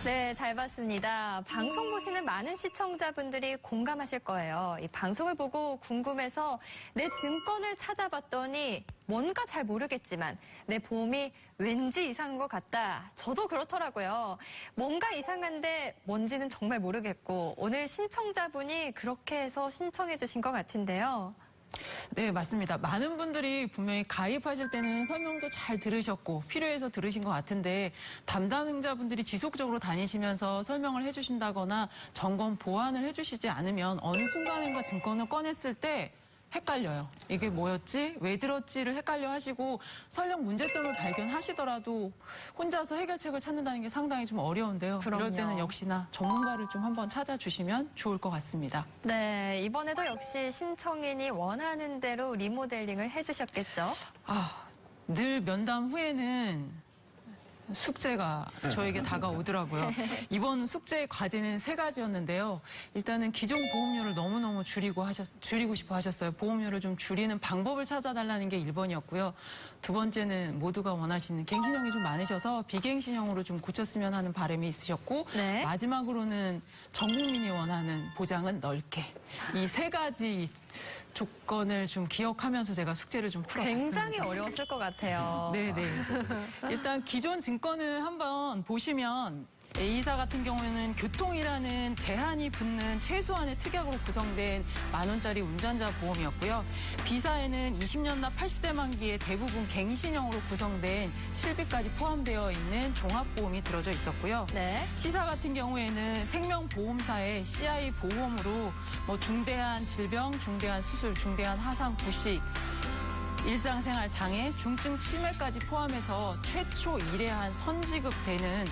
네, 잘 봤습니다. 방송 보시는 많은 시청자분들이 공감하실 거예요. 이 방송을 보고 궁금해서 내 증권을 찾아봤더니 뭔가 잘 모르겠지만 내 보험이 왠지 이상한 것 같다. 저도 그렇더라고요. 뭔가 이상한데 뭔지는 정말 모르겠고 오늘 신청자분이 그렇게 해서 신청해 주신 것 같은데요. 네, 맞습니다. 많은 분들이 분명히 가입하실 때는 설명도 잘 들으셨고 필요해서 들으신 것 같은데 담당자분들이 지속적으로 다니시면서 설명을 해주신다거나 점검 보완을 해주시지 않으면 어느 순간인가 증권을 꺼냈을 때 헷갈려요. 이게 뭐였지? 왜 들었지를 헷갈려 하시고 설령 문제점을 발견하시더라도 혼자서 해결책을 찾는다는 게 상당히 좀 어려운데요. 그럼요. 이럴 때는 역시나 전문가를 좀 한번 찾아주시면 좋을 것 같습니다. 네, 이번에도 역시 신청인이 원하는 대로 리모델링을 해주셨겠죠? 늘 면담 후에는 숙제가 저에게 다가오더라고요. 이번 숙제의 과제는 3가지였는데요. 일단은 기존 보험료를 너무너무 줄이고 싶어 하셨어요. 보험료를 좀 줄이는 방법을 찾아달라는 게 1번이었고요. 2번째는 모두가 원하시는 갱신형이 좀 많으셔서 비갱신형으로 좀 고쳤으면 하는 바람이 있으셨고 네. 마지막으로는 전 국민이 원하는 보장은 넓게. 이 3가지 조건을 좀 기억하면서 제가 숙제를 좀 풀어봤습니다. 굉장히 어려웠을 것 같아요. 네네. 일단 기존 증권을 한번 보시면 A사 같은 경우에는 교통이라는 제한이 붙는 최소한의 특약으로 구성된 10,000원짜리 운전자 보험이었고요. B사에는 20년 납 80세 만기에 대부분 갱신형으로 구성된 실비까지 포함되어 있는 종합보험이 들어져 있었고요. 네. C사 같은 경우에는 생명보험사의 CI 보험으로 중대한 질병, 중대한 수술, 중대한 화상, 부식, 일상생활 장애, 중증 치매까지 포함해서 최초 1회 선지급되는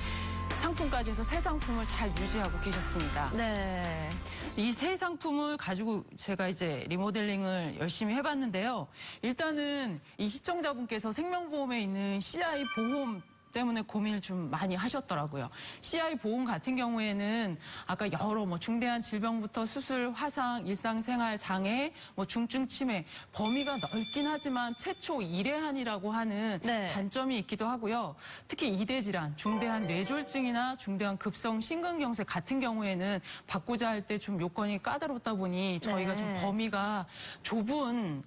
상품까지 해서 3상품을 잘 유지하고 계셨습니다. 네. 이 3상품을 가지고 제가 이제 리모델링을 열심히 해봤는데요. 일단은 이 시청자분께서 생명보험에 있는 CI 보험 때문에 고민을 좀 많이 하셨더라고요. CI 보험 같은 경우에는 아까 여러 중대한 질병부터 수술, 화상, 일상생활 장애, 중증 치매 범위가 넓긴 하지만 최초 1회한이라고 하는 네. 단점이 있기도 하고요. 특히 이대 질환, 중대한 뇌졸중이나 중대한 급성 심근경색 같은 경우에는 받고자 할 때 좀 요건이 까다롭다 보니 저희가 네. 좀 범위가 좁은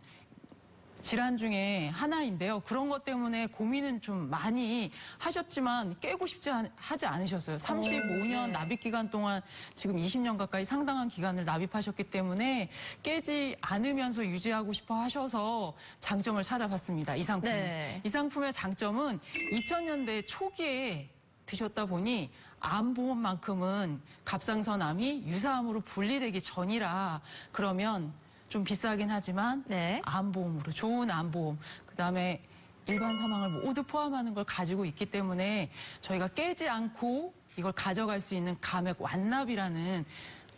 질환 중에 하나인데요. 그런 것 때문에 고민은 좀 많이 하셨지만 깨고 싶지 하지 않으셨어요. 35년 네. 납입 기간 동안 지금 20년 가까이 상당한 기간을 납입하셨기 때문에 깨지 않으면서 유지하고 싶어 하셔서 장점을 찾아봤습니다. 이 상품. 네. 이 상품의 장점은 2000년대 초기에 드셨다 보니 암보험만큼은 갑상선암이 유사암으로 분리되기 전이라 그러면 좀 비싸긴 하지만 네. 암보험으로 좋은 암보험 그다음에 일반 사망을 모두 포함하는 걸 가지고 있기 때문에 저희가 깨지 않고 이걸 가져갈 수 있는 감액 완납이라는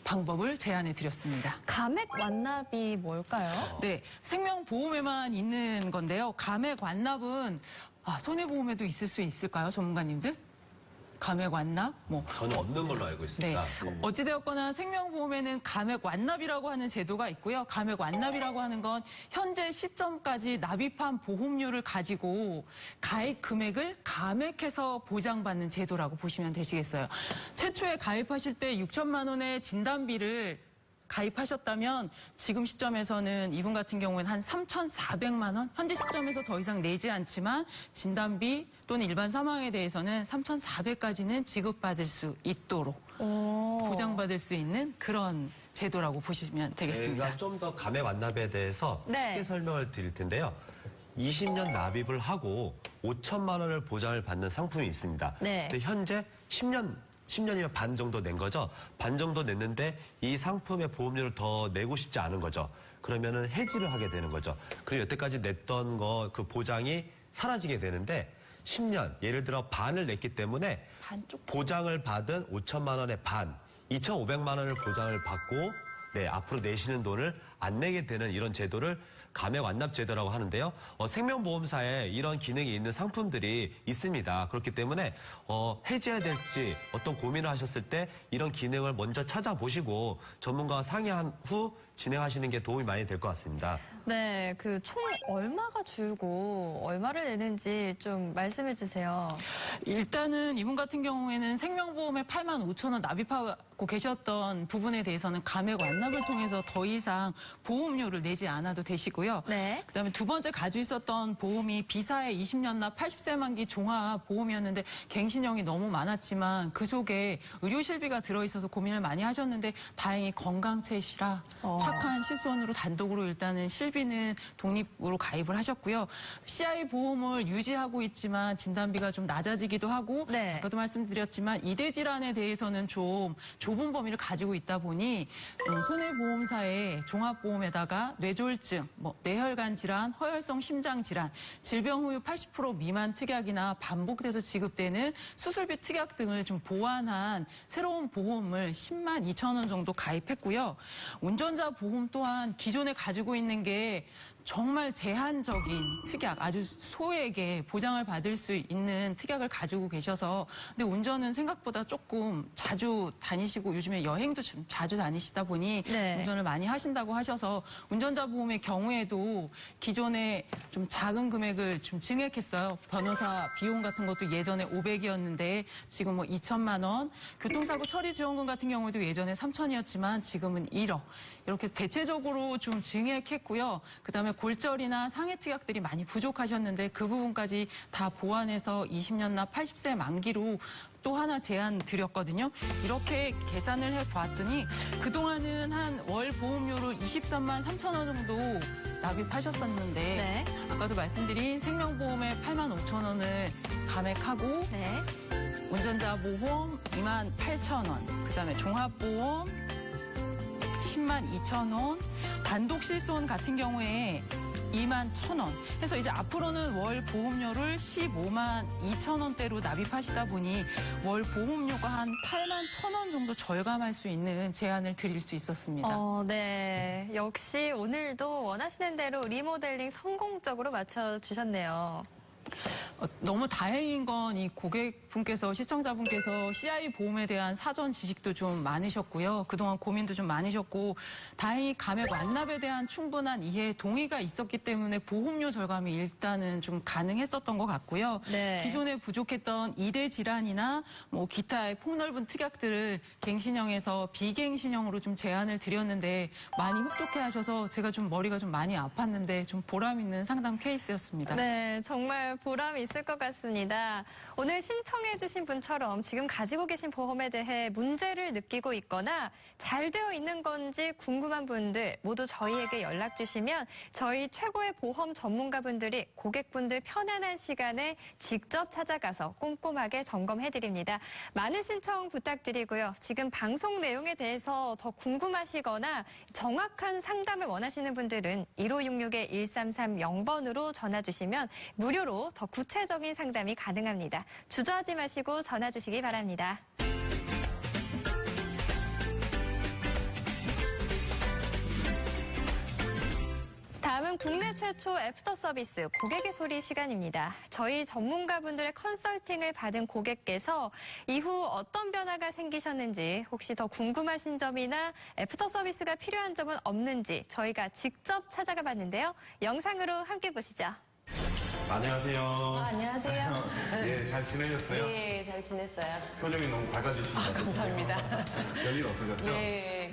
방법을 제안해 드렸습니다. 감액 완납이 뭘까요? 네, 생명보험에만 있는 건데요. 감액 완납은 손해보험에도 있을 수 있을까요, 전문가님들? 감액 완납? 저는 없는 걸로 알고 있습니다. 네. 어찌되었거나 생명보험에는 감액 완납이라고 하는 제도가 있고요. 감액 완납이라고 하는 건 현재 시점까지 납입한 보험료를 가지고 가입 금액을 감액해서 보장받는 제도라고 보시면 되시겠어요. 최초에 가입하실 때 6천만 원의 진단비를 가입하셨다면 지금 시점에서는 이분 같은 경우에는 한 3,400만 원? 현재 시점에서 더 이상 내지 않지만 진단비 또는 일반 사망에 대해서는 3,400까지는 지급받을 수 있도록 보장받을 수 있는 그런 제도라고 보시면 되겠습니다. 제가 좀 더 감액 완납에 대해서 네. 쉽게 설명을 드릴 텐데요. 20년 납입을 하고 5천만 원을 보장을 받는 상품이 있습니다. 네. 근데 현재 10년이면 반 정도 낸 거죠. 반 정도 냈는데 이 상품의 보험료를 더 내고 싶지 않은 거죠. 그러면은 해지를 하게 되는 거죠. 그리고 여태까지 냈던 그 보장이 사라지게 되는데 10년, 예를 들어 반을 냈기 때문에 보장을 받은 5천만 원의 반, 2,500만 원을 보장을 받고 앞으로 내시는 돈을 안 내게 되는 이런 제도를 감액 완납 제도라고 하는데요. 생명보험사에 이런 기능이 있는 상품들이 있습니다. 그렇기 때문에 해지해야 될지 어떤 고민을 하셨을 때 이런 기능을 먼저 찾아보시고 전문가와 상의한 후 진행하시는 게 도움이 많이 될 것 같습니다. 네, 그 총 얼마가 줄고 얼마를 내는지 좀 말씀해 주세요. 일단은 이분 같은 경우에는 생명보험에 85,000원 납입하고 계셨던 부분에 대해서는 감액 완납을 통해서 더 이상 보험료를 내지 않아도 되시고요. 네. 그다음에 두 번째 가지고 있었던 보험이 비사의 20년 납 80세 만기 종합보험이었는데 갱신형이 너무 많았지만 그 속에 의료실비가 들어있어서 고민을 많이 하셨는데 다행히 건강체시라 착한 실손으로 단독으로 일단은 실비는 독립으로 가입을 하셨고요. CI 보험을 유지하고 있지만 진단비가 좀 낮아지기도 하고 네. 아까도 말씀드렸지만 이대 질환에 대해서는 좀 좁은 범위를 가지고 있다 보니 손해보험사의 종합보험에다가 뇌졸중, 뇌혈관 질환, 허혈성 심장 질환, 질병 후유 80% 미만 특약이나 반복돼서 지급되는 수술비 특약 등을 좀 보완한 새로운 보험을 10만 2천 원 정도 가입했고요. 운전자 보험 또한 기존에 가지고 있는 게 정말 제한적인 특약, 아주 소에게 보장을 받을 수 있는 특약을 가지고 계셔서 근데 운전은 생각보다 조금 자주 다니시고 요즘에 여행도 좀 자주 다니시다 보니 네. 운전을 많이 하신다고 하셔서 운전자 보험의 경우에도 기존에 좀 작은 금액을 좀 증액했어요. 변호사 비용 같은 것도 예전에 500이었는데 지금 2천만 원, 교통사고 처리 지원금 같은 경우에도 예전에 3천이었지만 지금은 1억. 이렇게 대체적으로 좀 증액했고요. 그다음에 골절이나 상해 특약들이 많이 부족하셨는데 그 부분까지 다 보완해서 20년 납 80세 만기로 또 하나 제안 드렸거든요. 이렇게 계산을 해봤더니 그동안은 한 월 보험료를 23만 3천 원 정도 납입하셨었는데 네. 아까도 말씀드린 생명보험에 8만 5천 원을 감액하고 네. 운전자 보험 2만 8천 원, 그다음에 종합보험 10만 2천 원, 단독 실손 같은 경우에 2만 1천 원. 해서 이제 앞으로는 월 보험료를 15만 2천 원대로 납입하시다 보니 월 보험료가 한 8만 1천 원 정도 절감할 수 있는 제안을 드릴 수 있었습니다. 네. 역시 오늘도 원하시는 대로 리모델링 성공적으로 맞춰주셨네요. 너무 다행인 건 이 고객분께서 시청자분께서 CI 보험에 대한 사전 지식도 좀 많으셨고요. 그동안 고민도 좀 많으셨고 다행히 감액 완납에 대한 충분한 이해 동의가 있었기 때문에 보험료 절감이 일단은 좀 가능했었던 것 같고요. 네. 기존에 부족했던 이대 질환이나 기타의 폭넓은 특약들을 갱신형에서 비갱신형으로 좀 제안을 드렸는데 많이 흡족해하셔서 제가 좀 머리가 좀 많이 아팠는데 좀 보람 있는 상담 케이스였습니다. 네, 정말 보람이 있을 것 같습니다. 오늘 신청해주신 분처럼 지금 가지고 계신 보험에 대해 문제를 느끼고 있거나 잘 되어 있는 건지 궁금한 분들 모두 저희에게 연락 주시면 저희 최고의 보험 전문가분들이 고객분들 편안한 시간에 직접 찾아가서 꼼꼼하게 점검해드립니다. 많은 신청 부탁드리고요. 지금 방송 내용에 대해서 더 궁금하시거나 정확한 상담을 원하시는 분들은 1566-1330번으로 전화 주시면 무료로 더 구체적인 상담이 가능합니다. 주저하지 마시고 전화 주시기 바랍니다. 다음은 국내 최초 애프터 서비스 고객의 소리 시간입니다. 저희 전문가분들의 컨설팅을 받은 고객께서 이후 어떤 변화가 생기셨는지 혹시 더 궁금하신 점이나 애프터 서비스가 필요한 점은 없는지 저희가 직접 찾아가 봤는데요. 영상으로 함께 보시죠. 안녕하세요. 안녕하세요. 예, 잘 지내셨어요? 네, 잘 지냈어요. 표정이 너무 밝아지시네요. 감사합니다. 별일 없으셨죠? 네.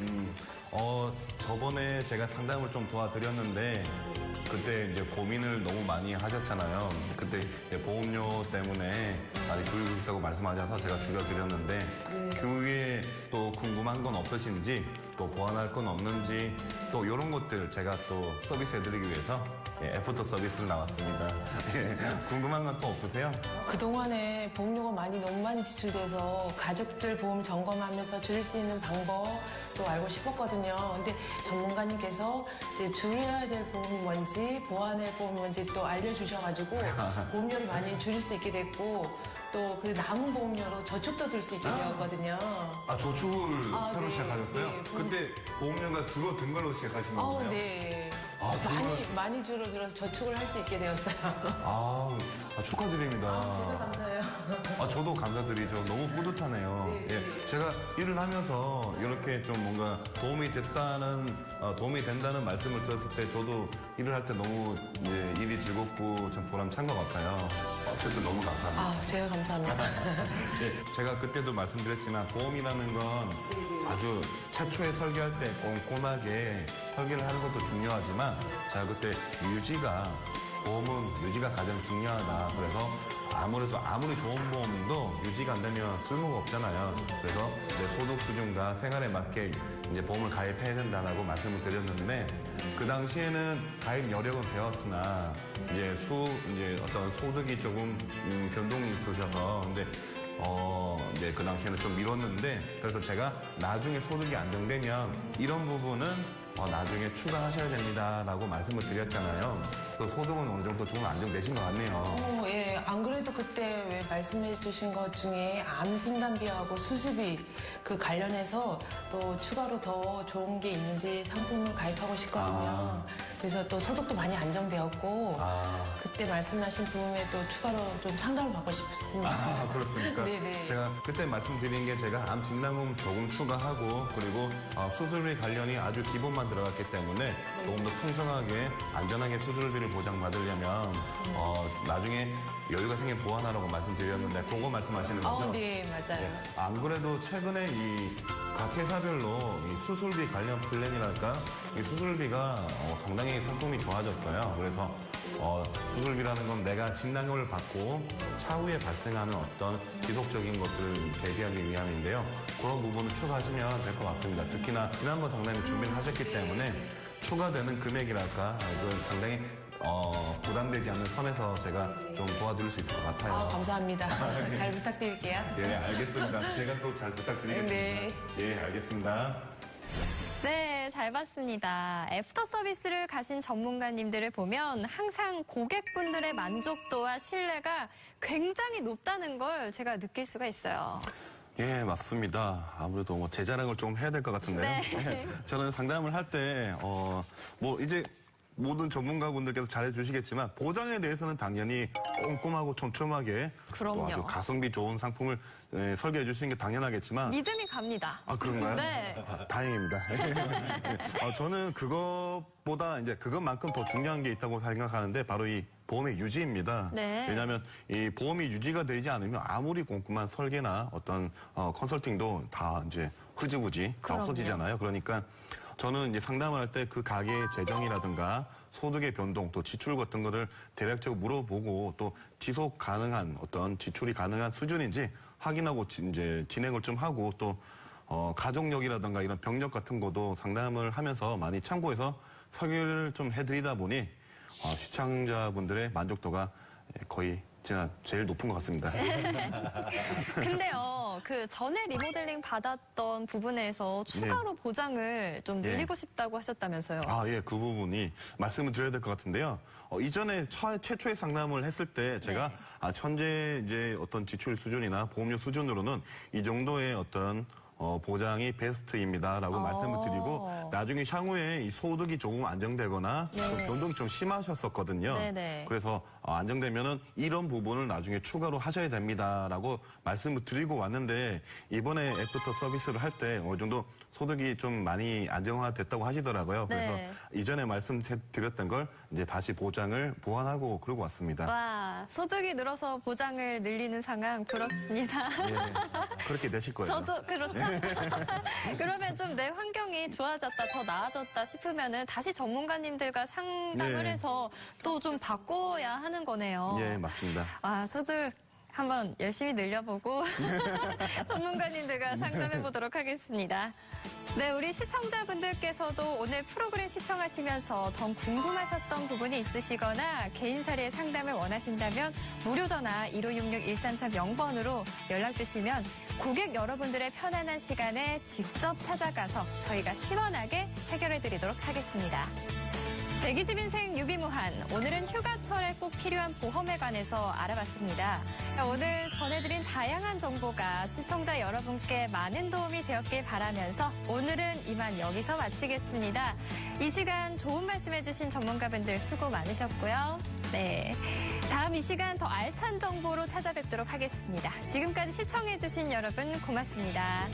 저번에 제가 상담을 좀 도와드렸는데 그때 이제 고민을 너무 많이 하셨잖아요. 그때 이제 보험료 때문에 많이 불고 있다고 말씀하셔서 제가 줄여드렸는데 그 후에 또 궁금한 건 없으신지 또 보완할 건 없는지 또 이런 것들 제가 또 서비스해드리기 위해서 애프터 서비스를 나왔습니다. 궁금한 건 또 없으세요? 그동안에 보험료가 너무 많이 지출돼서 가족들 보험 점검하면서 줄일 수 있는 방법도 알고 싶었거든요. 근데 전문가님께서 이제 줄여야 될 보험이 뭔지, 보완할 보험이 뭔지 또 알려주셔가지고 보험료를 많이 줄일 수 있게 됐고 또 그 남은 보험료로 저축도 들 수 있게 되었거든요. 아, 저축을 새로 네. 시작하셨어요? 네, 그때 보험료가 줄어든 걸로 시작하신 건가요? 네. 아, 정말. 많이 줄어들어서 저축을 할 수 있게 되었어요. 축하드립니다. 제가 감사해요. 저도 감사드리죠. 너무 뿌듯하네요. 네, 예, 제가 일을 하면서 이렇게 좀 뭔가 도움이 된다는 말씀을 들었을 때 저도 일을 할 때 너무 이제 일이 즐겁고 참 보람찬 것 같아요. 어쨌든 너무 감사합니다. 제가 감사합니다. 예, 제가 그때도 말씀드렸지만 보험이라는 건 아주 최초에 설계할 때 꼼꼼하게 설계를 하는 것도 중요하지만 제가 그때 보험은 유지가 가장 중요하다. 그래서 아무리 좋은 보험도 유지가 안 되면 쓸모가 없잖아요. 그래서 내 소득 수준과 생활에 맞게 이제 보험을 가입해야 된다라고 말씀을 드렸는데 그 당시에는 가입 여력은 되었으나 이제 어떤 소득이 조금 변동이 있으셔서 근데 그 당시에는 좀 미뤘는데 그래서 제가 나중에 소득이 안정되면 이런 부분은 나중에 추가하셔야 됩니다라고 말씀을 드렸잖아요. 또 소득은 어느 정도 좀 안정되신 것 같네요. 예, 안 그래도 그때 왜 말씀해 주신 것 중에 암 진단비하고 수술비 그 관련해서 또 추가로 더 좋은 게 있는지 상품을 가입하고 싶거든요. 그래서 또 소득도 많이 안정되었고 그때 말씀하신 부분에 또 추가로 좀 상담을 받고 싶습니다. 그렇습니까? 네네. 제가 그때 말씀드린 게 제가 암 진단금 조금 추가하고 그리고 수술비 관련이 아주 기본만 들어갔기 때문에 조금 더 풍성하게 안전하게 수술비를 보장받으려면 나중에 여유가 생긴 보완하라고 말씀드렸는데 그거 말씀하시는 거죠? 네, 맞아요. 네. 안 그래도 최근에 각 회사별로 이 수술비 관련 플랜이랄까 이 수술비가 상당히 상품이 좋아졌어요. 그래서 수술비라는 건 내가 진단금을 받고 차후에 발생하는 어떤 지속적인 것들을 대비하기 위함인데요. 그런 부분을 추가하시면 될 것 같습니다. 특히나 지난번 상담이 준비를 하셨기 때문에 추가되는 금액이랄까 그 상당히 부담되지 않는 선에서 제가 좀 도와드릴 수 있을 것 같아요. 감사합니다. 잘 부탁드릴게요. 예, 알겠습니다. 제가 또 잘 부탁드리겠습니다. 네. 예, 알겠습니다. 네, 잘 봤습니다. 애프터 서비스를 가신 전문가님들을 보면 항상 고객분들의 만족도와 신뢰가 굉장히 높다는 걸 제가 느낄 수가 있어요. 예, 맞습니다. 아무래도 제 자랑을 좀 해야 될 것 같은데요. 네. 저는 상담을 할 때, 이제 모든 전문가분들께서 잘해주시겠지만 보장에 대해서는 당연히 꼼꼼하고 촘촘하게 또 아주 가성비 좋은 상품을 설계해 주시는 게 당연하겠지만 믿음이 갑니다. 그런가요? 네. 다행입니다. 저는 그것보다 이제 그것만큼 더 중요한 게 있다고 생각하는데 바로 이 보험의 유지입니다. 네. 왜냐하면 이 보험이 유지가 되지 않으면 아무리 꼼꼼한 설계나 어떤 컨설팅도 다 이제 흐지부지 다 없어지잖아요. 그러니까 저는 이제 상담을 할 때 그 가게의 재정이라든가 소득의 변동 또 지출 같은 거를 대략적으로 물어보고 또 지속 가능한 어떤 지출이 가능한 수준인지 확인하고 이제 진행을 좀 하고 또 가족력이라든가 이런 병력 같은 것도 상담을 하면서 많이 참고해서 설계를 좀 해드리다 보니 시청자분들의 만족도가 거의 제일 높은 것 같습니다. 근데요, 그 전에 리모델링 받았던 부분에서 추가로 보장을 좀 늘리고 싶다고 하셨다면서요? 예, 그 부분이 말씀을 드려야 될 것 같은데요. 이전에 최초의 상담을 했을 때 제가 현재 이제 어떤 지출 수준이나 보험료 수준으로는 이 정도의 어떤 보장이 베스트입니다라고 말씀을 드리고 나중에 향후에 이 소득이 조금 안정되거나 변동이 좀 심하셨었거든요. 네네. 그래서 안정되면은 이런 부분을 나중에 추가로 하셔야 됩니다라고 말씀을 드리고 왔는데 이번에 애프터 서비스를 할 때 어느 정도 소득이 좀 많이 안정화됐다고 하시더라고요. 그래서 이전에 말씀드렸던 걸 이제 다시 보장을 보완하고 그러고 왔습니다. 와, 소득이 늘어서 보장을 늘리는 상황 부럽습니다. 예, 그렇게 되실 거예요. 저도 그렇죠. 그러면 좀 내 환경이 좋아졌다, 더 나아졌다 싶으면은 다시 전문가님들과 상담을 해서 또 좀 바꿔야 하는 거네요. 예, 맞습니다. 소득 한번 열심히 늘려보고 전문가님들과 상담해 보도록 하겠습니다. 네, 우리 시청자분들께서도 오늘 프로그램 시청하시면서 더 궁금하셨던 부분이 있으시거나 개인 사례 상담을 원하신다면 무료 전화 1566-1330번으로 연락 주시면 고객 여러분들의 편안한 시간에 직접 찾아가서 저희가 시원하게 해결해 드리도록 하겠습니다. 120인생 유비무한. 오늘은 휴가철에 꼭 필요한 보험에 관해서 알아봤습니다. 오늘 전해드린 다양한 정보가 시청자 여러분께 많은 도움이 되었길 바라면서 오늘은 이만 여기서 마치겠습니다. 이 시간 좋은 말씀해주신 전문가분들 수고 많으셨고요. 네, 다음 이 시간 더 알찬 정보로 찾아뵙도록 하겠습니다. 지금까지 시청해주신 여러분 고맙습니다.